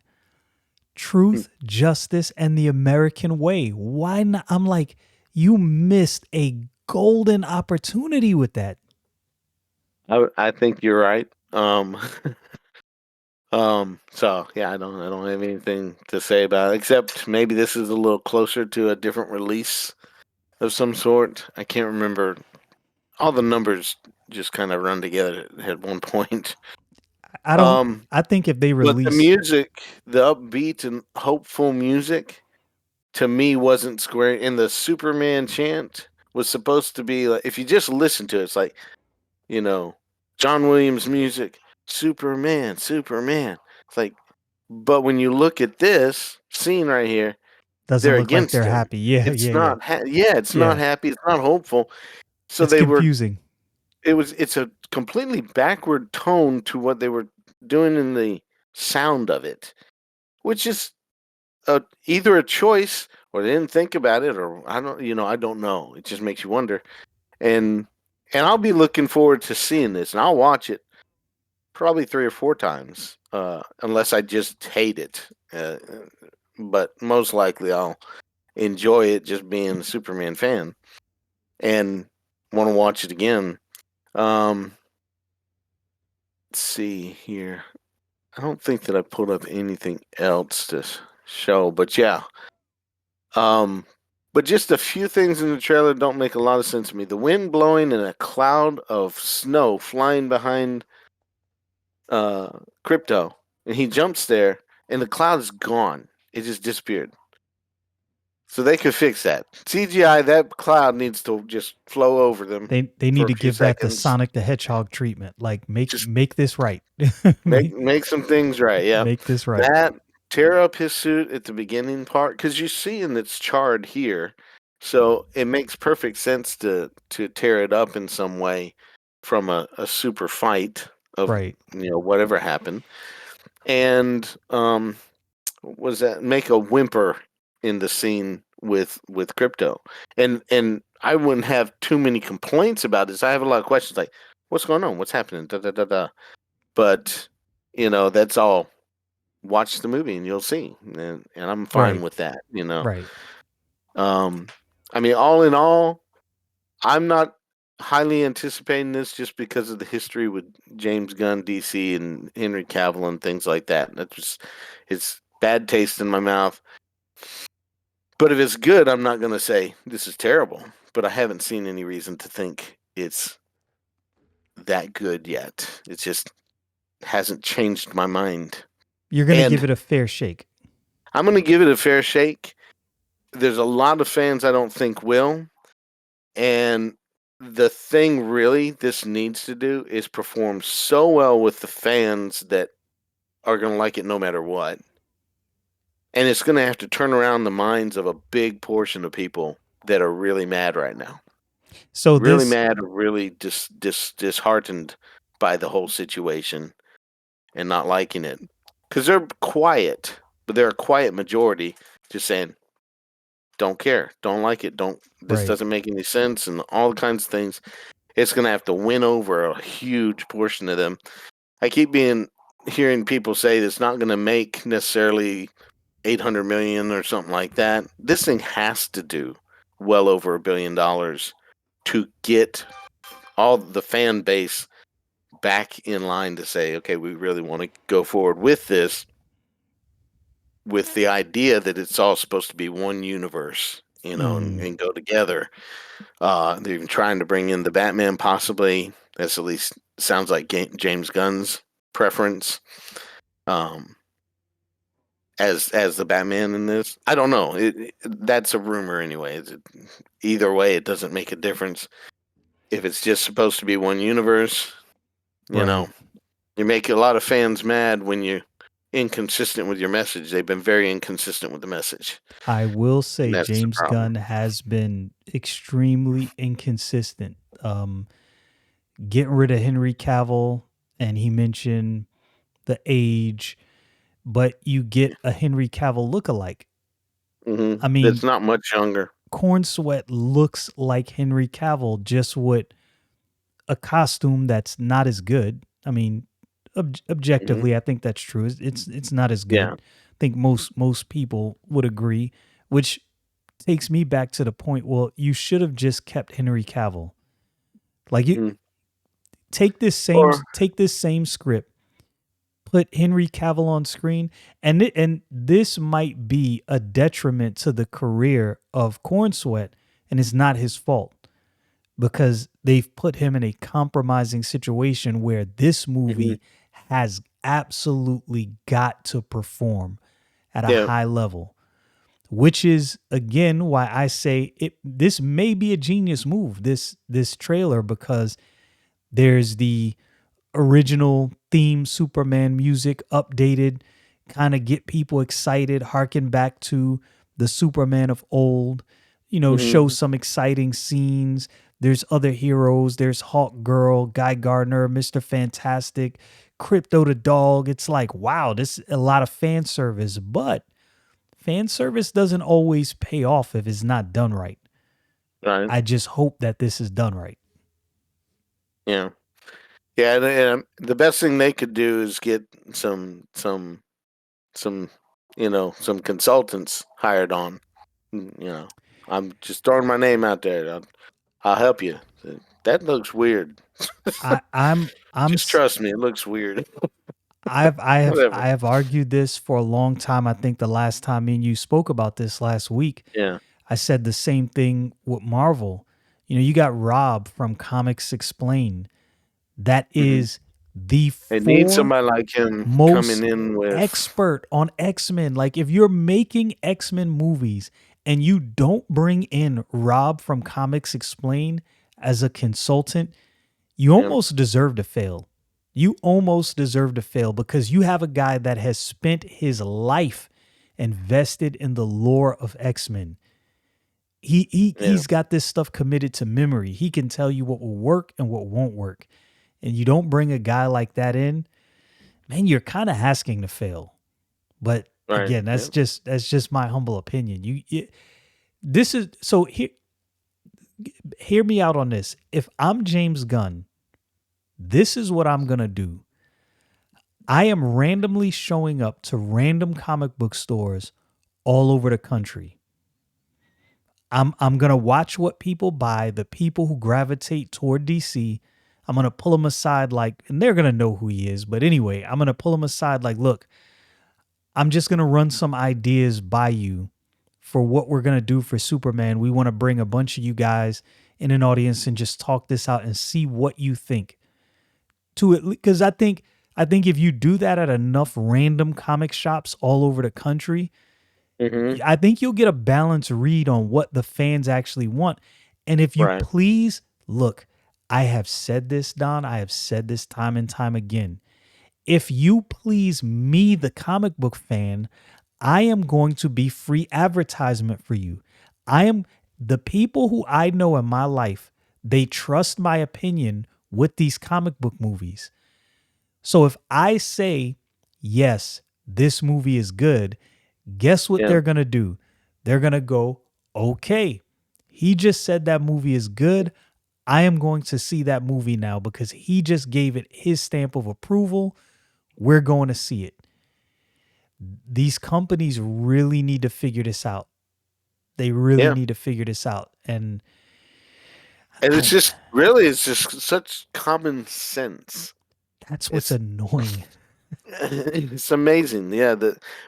Truth, justice, and the American way. Why not? I'm like, you missed a golden opportunity with that.
I think you're right. So yeah, I don't have anything to say about it except maybe this is a little closer to a different release of some sort. I can't remember. All the numbers just kind of run together at one point.
I don't.
Um,
I think if they
but the
release,
music, the upbeat and hopeful music, to me wasn't square. And the Superman chant was supposed to be like if you just listen to it, it's like you know John Williams music, Superman, Superman. It's like, but when you look at this scene right here,
doesn't
they're
look like they're
against him.
happy. Yeah,
It's
yeah, yeah,
not, yeah, it's not
yeah.
happy. It's not hopeful. So
It's
they were.
confusing.
It's a completely backward tone to what they were doing in the sound of it, which is either a choice or they didn't think about it, or I don't know. It just makes you wonder. And I'll be looking forward to seeing this, and I'll watch it probably 3 or 4 times, unless I just hate it. But most likely I'll enjoy it just being a Superman fan and want to watch it again. Um, let's see here. I don't think that I pulled up anything else to show, but yeah. Um, but just a few things in the trailer don't make a lot of sense to me. The wind blowing and a cloud of snow flying behind uh Crypto, and he jumps there, and the cloud is gone. It just disappeared. So they could fix that. CGI, that cloud needs to just flow over them
They
for
need
a
to
few
give that the
seconds.
Sonic the Hedgehog treatment. Like
Just
make this right.
make
make
make some things right. Yeah,
make this right.
that tear up his suit at the beginning part because you see, and it's charred here, so it makes perfect sense to tear it up in some way from a super fight. of
Right.
whatever happened, and was that make a whimper in the scene with crypto, and I wouldn't have too many complaints about this. I have a lot of questions like, what's going on? What's happening? Da da da da. But that's all. Watch the movie and you'll see, and I'm fine
Right.
with that.
Right.
Um, I mean, all in all, I'm not highly anticipating this just because of the history with James Gunn, DC, and Henry Cavill and things like that. That's just it's bad taste in my mouth. But if it's good, I'm not going to say this is terrible. But I haven't seen any reason to think it's that good yet. It just hasn't changed my mind.
You're going to give
And
it a fair shake.
I'm going to give it a fair shake. There's a lot of fans I don't think will. And the thing really this needs to do is perform so well with the fans that are going to like it no matter what. And it's going to have to turn around the minds of a big portion of people that are really mad right now.
So
Really
this
mad or really disheartened by the whole situation and not liking it. Because they're quiet, but they're a quiet majority just saying, don't care, don't like it, this
right.
doesn't make any sense, and all kinds of things. It's going to have to win over a huge portion of them. I keep hearing people say it's not going to make necessarily 800 million or something like that. This thing has to do well over $1 billion to get all the fan base back in line to say, okay, we really want to go forward with this, with the idea that it's all supposed to be one universe,
Mm,
and go together. They're even trying to bring in the Batman, possibly. That's at least sounds like James Gunn's preference. Um, as the Batman in this, I don't know. That's a rumor anyway. Either way, it doesn't make a difference. If it's just supposed to be one universe, you know,
right.
you make a lot of fans mad when you're inconsistent with your message. They've been very inconsistent with the message,
I will
and
say
that's the
James
problem.
Gunn has been extremely inconsistent. Getting rid of Henry Cavill, and he mentioned the age, but you get a Henry Cavill lookalike. I
That's
mean,
not much younger.
Corn Sweat looks like Henry Cavill, just with a costume that's not as good. I mean,
hmm
objectively, I think that's true. It's not as
Yeah.
good. I think most people would agree, which takes me back to the point. Well, you should have just kept Henry Cavill. Like you
Mm. Or
take this same script, put Henry Cavill on screen, and this might be a detriment to the career of Corn Sweat, and it's not his fault because they've put him in a compromising situation where this
mhm.
movie has absolutely got to perform at a
Yeah.
high level, which is again why I say this may be a genius move, this trailer, because there's the original theme Superman music updated, kind of get people excited, harken back to the Superman of old, show
hmm
some exciting scenes. There's other heroes. There's Hawk Girl, Guy Gardner, Mr. Fantastic, Crypto the dog. It's like, wow, this is a lot of fan service, but fan service doesn't always pay off if it's not done right.
Right.
I just hope that this is done right.
Yeah. Yeah. And the best thing they could do is get some some consultants hired on. I'm just throwing my name out there. I'll help you. That looks weird.
I'm
Just trust me, it looks weird.
I
Whatever.
have argued this for a long time. I think the last time me and you spoke about this last week,
Yeah.
I said the same thing with Marvel. You got Rob from Comics Explained. That
hmm
is the
It needs
four
somebody like him coming
most
in with.
expert on X-Men. Like if you're making X-Men movies and you don't bring in Rob from Comics Explained as a consultant, you
Yeah.
almost deserve to fail. You almost deserve to fail because you have a guy that has spent his life invested in the lore of X-Men.
Yeah.
He's got this stuff committed to memory. He can tell you what will work and what won't work. and you don't bring a guy like that in, man, you're kind of asking to fail. But
Right.
again,
Yeah.
that's just my humble opinion. This is so here. Hear me out on this. If I'm James Gunn, this is what I'm gonna do. I am randomly showing up to random comic book stores all over the country. I'm gonna watch what people buy, the people who gravitate toward DC. I'm gonna pull them aside, like, and they're gonna know who he is. But anyway, I'm gonna pull them aside, like, look, I'm just gonna run some ideas by you for what we're gonna do for Superman. We want to bring a bunch of you guys in an audience and just talk this out and see what you think. To it, because I think if you do that at enough random comic shops all over the country,
Hmm.
I think you'll get a balanced read on what the fans actually want. And if you
Right.
please look, I have said this, Don, I have said this time and time again. If you please me, the comic book fan, I am going to be free advertisement for you. I am the people who I know in my life, they trust my opinion with these comic book movies. So if I say, yes, this movie is good, guess what
Yeah.
they're going to do? They're going to go, okay, he just said that movie is good. I am going to see that movie now because he just gave it his stamp of approval. We're going to see it. These companies really need to figure this out. They really
Yeah.
need to figure this out. And
And it's
I,
just really, it's just such common sense.
that's what's
It's
annoying.
it's amazing. Yeah.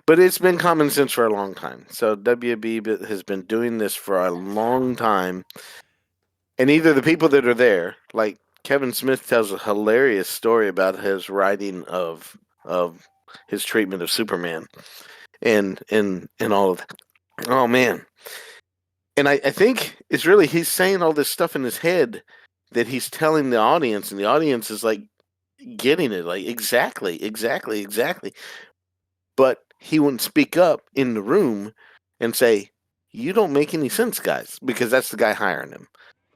But it's been common sense for a long time. So WB has been doing this for a long time. And either the people that are there, like Kevin Smith tells a hilarious story about his writing of his treatment of Superman and all of that. Oh man. And I think it's really he's saying all this stuff in his head that he's telling the audience, and the audience is like getting it, like exactly, exactly, exactly. But he wouldn't speak up in the room and say, "You don't make any sense, guys," because that's the guy hiring him.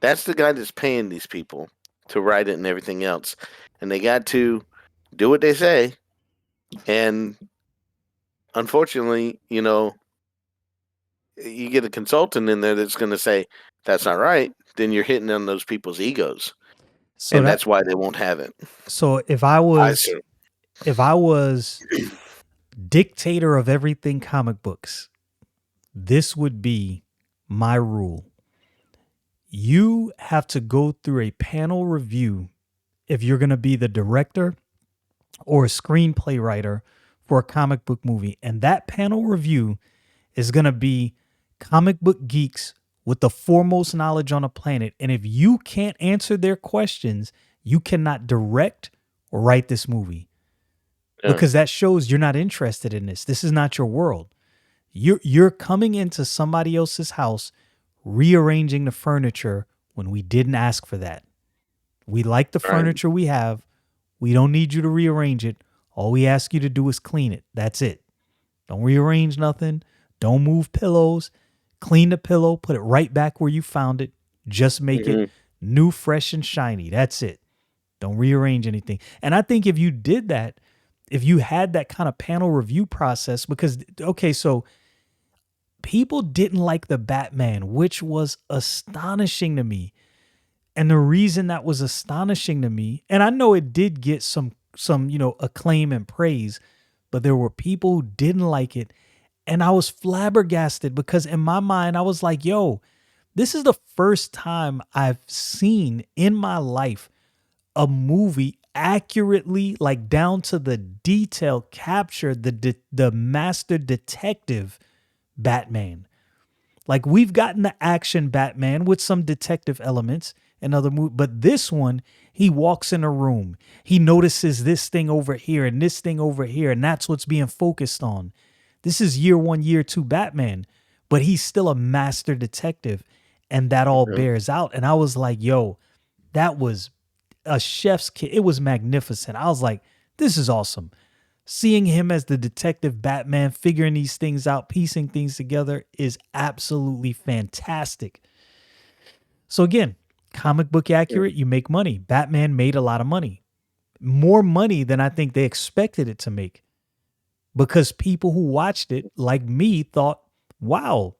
That's the guy that's paying these people to write it and everything else, and they got to do what they say. And unfortunately, you get a consultant in there that's going to say that's not right, then you're hitting on those people's egos,
So
and
that
that's why they won't have it.
so
I assume.
if I was dictator of everything comic books, this would be my rule. You have to go through a panel review if you're going to be the director or a screenplay writer for a comic book movie. And that panel review is going to be comic book geeks with the foremost knowledge on the planet. And if you can't answer their questions, you cannot direct or write this movie
Yeah.
because that shows you're not interested in this. This is not your world. You're coming into somebody else's house, rearranging the furniture when we didn't ask for that. We like the
Right.
furniture we have. We don't need you to rearrange it. All we ask you to do is clean it. That's it. Don't rearrange nothing. Don't move pillows. Clean the pillow, put it right back where you found it. Just make it
Hmm.
new, fresh, and shiny. That's it. Don't rearrange anything. And I think if you did that, if you had that kind of panel review process, because, okay, so people didn't like the Batman, which was astonishing to me. And the reason that was astonishing to me, and I know it did get some, acclaim and praise, but there were people who didn't like it. And I was flabbergasted because in my mind, I was like, yo, this is the first time I've seen in my life a movie accurately, like down to the detail, capture the master detective Batman. Like we've gotten the action Batman with some detective elements and other movies, but this one, he walks in a room, he notices this thing over here and this thing over here, and that's what's being focused on. This is year one, year two Batman, but he's still a master detective, and that all
Yeah.
bears out. And I was like, yo, that was a chef's kiss. It was magnificent. I was like, this is awesome. Seeing him as the detective Batman, figuring these things out, piecing things together is absolutely fantastic. So again, comic book
Yeah.
accurate, you make money. Batman made a lot of money. more money than I think they expected it to make, because people who watched it, like me, thought, wow,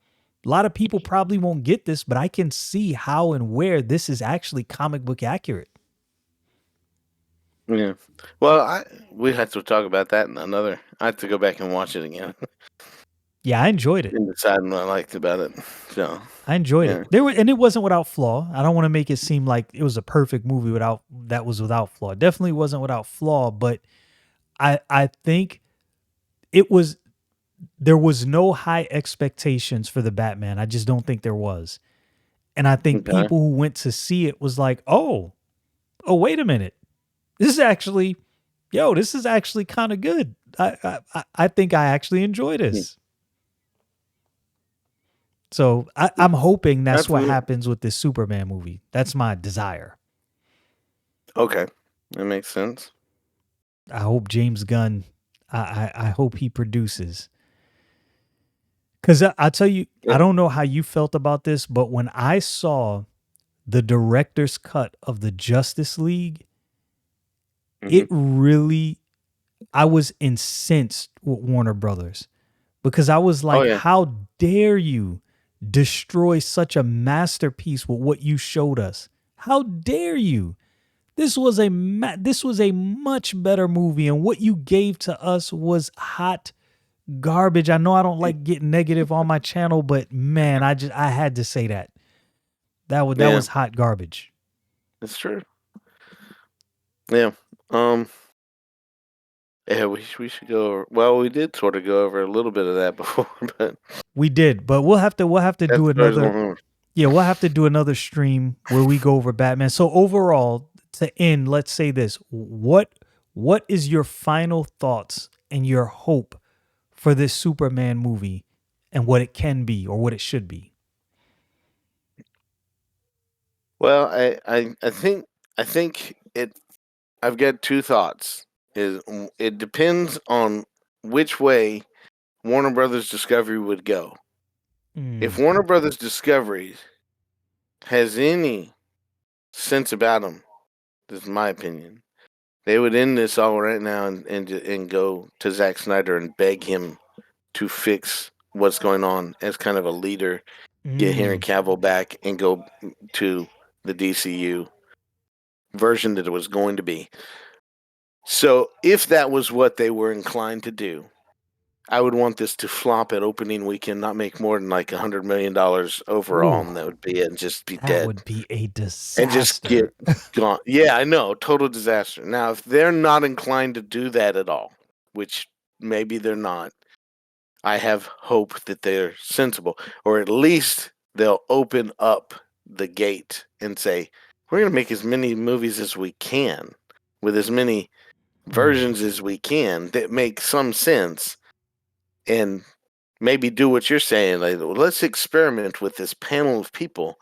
a lot of people probably won't get this, but I can see how and where this is actually comic book accurate.
Yeah. Well, we have to talk about that in another. I have to go back and watch it again
Yeah, I enjoyed it.
and decide what I liked about it. So,
I enjoyed
yeah.
it. And it wasn't without flaw. I don't want to make it seem like it was a perfect movie without flaw. It definitely wasn't without flaw, but I think it was there was no high expectations for the Batman. I just don't think there was. And I think
Okay.
people who went to see it was like, oh, wait a minute. This is actually, this is actually kind of good. I think I actually enjoy
Hmm.
this. So I'm hoping that's what
Absolutely.
happens with this Superman movie. That's my desire.
Okay. That makes sense.
I hope James Gunn. I hope he produces. Because I tell you,
Yeah.
I don't know how you felt about this, but when I saw the director's cut of the Justice League,
Hmm.
it really, I was incensed with Warner Brothers, because I was
Oh
like,
yeah.
how dare you destroy such a masterpiece with what you showed us? How dare you? This was a much better movie, and what you gave to us was hot garbage. I know I don't like getting negative on my channel, but man, I had to say that. That
Yeah.
was hot garbage.
It's true. Yeah. Um. Yeah. We should go over. Well, we did sort of go over a little bit of that before, but
We did, but we'll have to
that's
do
what I was
another.
going on.
Yeah, we'll have to do another stream where we go over Batman. So overall, to end, let's say this: what is your final thoughts and your hope for this Superman movie, and what it can be or what it should be?
Well, I think it. I've got two thoughts. It depends on which way Warner Brothers Discovery would go. If
Mm,
Warner Brothers Discovery has any sense about them, this is my opinion, they would end this all right now and go to Zack Snyder and beg him to fix what's going on as kind of a leader, get Henry
mm,
Cavill back, and go to the DCU version that it was going to be. So if that was what they were inclined to do, I would want this to flop at opening weekend, not make more than like $100 million overall,
ooh,
and that would be it, and just be
that
dead
would be a
and just get
disaster.
gone. Yeah, I know, total disaster. Now, if they're not inclined to do that at all, which maybe they're not, I have hope that they're sensible, or at least they'll open up the gate and say, we're going to make as many movies as we can with as many
Mm,
versions as we can that make some sense, and maybe do what you're saying. Like, well, let's experiment with this panel of people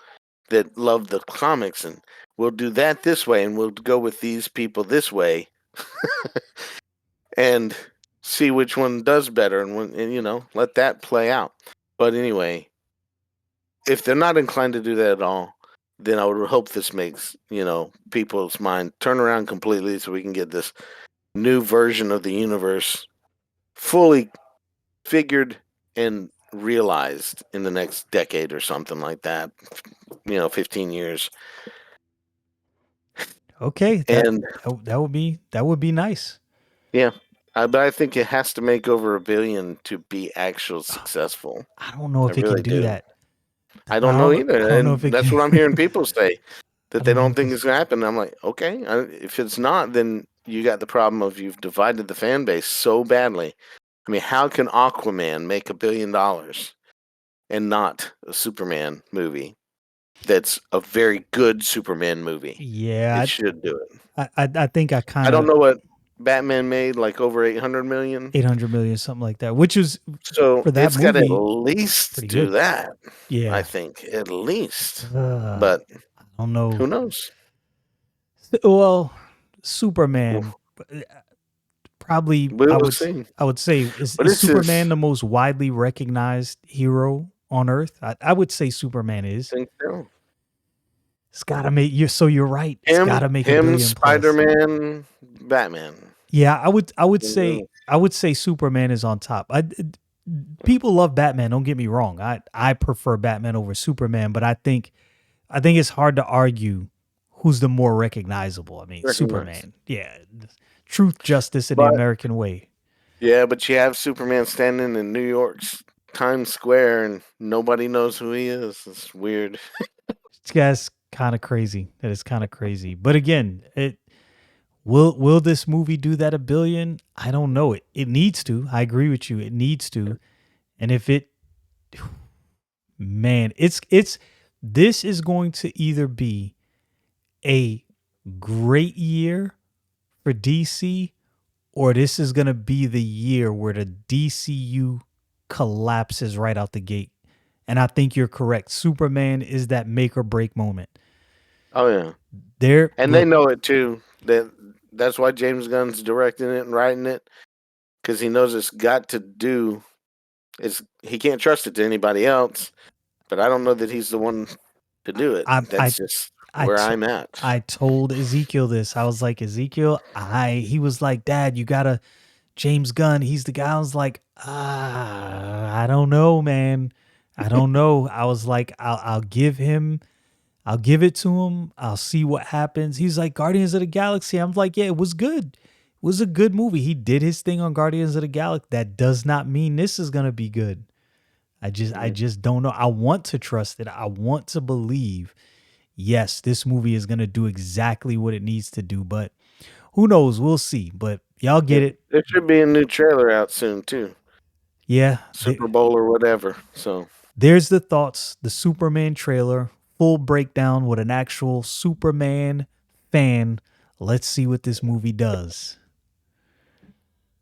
that love the comics, and we'll do that this way, and we'll go with these people this way, and see which one does better, and let that play out. But anyway, if they're not inclined to do that at all, then I would hope this makes people's mind turn around completely, so we can get this new version of the universe fully figured and realized in the next decade or something like that. 15 years.
okay,
And
that would be nice.
yeah, but I think it has to make over $1 billion to be actual
Ah,
successful.
I don't know
I
if it can
really
do
do.
that.
I
I
don't know
don't know. I
either,
don't know if
and
it
that's
can.
what I'm hearing people say,
I
that they
don't know
don't
if
think
it's.
it's gonna happen. I'm like, okay, if it's not, then you got the problem of you've divided the fan base so badly. I mean, how can Aquaman make $1 billion and not a Superman movie? That's a very good Superman movie. It
Yeah,
should do it.
I think I
I
kind
don't
of
know what Batman made, like over 800 million.
800 million, something like that, which is
So
for that
it's got to at
movie
least
pretty
do
good.
that. I
Yeah.
think at least,
I
but
don't know.
who knows?
Well, Superman, probably
We will see.
I would say
But
is
this
Superman
is,
the most widely recognized hero on Earth? I would say Superman is.
I think so.
It's gotta make you. So you're right. It's
Him,
gotta make a
him,
billion plus.
Spider-Man, Batman.
Yeah,
Yeah.
I would say Superman is on top. People love Batman. Don't get me wrong. I prefer Batman over Superman, but I think it's hard to argue who's the more recognizable. I mean,
Recognize.
Superman. Yeah, truth, justice, in the
But
American way.
yeah, but you have Superman standing in New York's Times Square and nobody knows who he is. It's weird.
That's kind of crazy. That is kind of crazy. But again, it will this movie do that a billion? I don't know. It needs to. I agree with you. It needs to. And if it, man, it's this is going to either be a great year for DC, or this is going to be the year where the DCU collapses right out the gate. And I think you're correct. Superman is that make or break moment.
Oh yeah.
There,
And they
look,
know it too. That's why James Gunn's directing it and writing it, because he knows it's got to do. It's he can't trust it to anybody else. But I don't know that he's the one to do it.
I, I,
That's just
I,
where
to,
I'm at.
I told Ezekiel this. I was like, Ezekiel, he was like, Dad, you gotta, James Gunn, he's the guy. I was like, I don't know, man. I don't know. I was like, I'll give it to him. I'll see what happens. He's like, Guardians of the Galaxy. I'm like, yeah, it was good. It was a good movie. He did his thing on Guardians of the Galaxy. That does not mean this is gonna be good. I
Mhm.
just don't know. I want to trust it. I want to believe, yes, this movie is gonna do exactly what it needs to do. But who knows? We'll see. But y'all
Yeah,
get it.
there should be a new trailer out soon too,
Yeah,
Super Bowl or whatever. So
there's the thoughts, the Superman trailer, full breakdown with an actual Superman fan. Let's see what this movie does.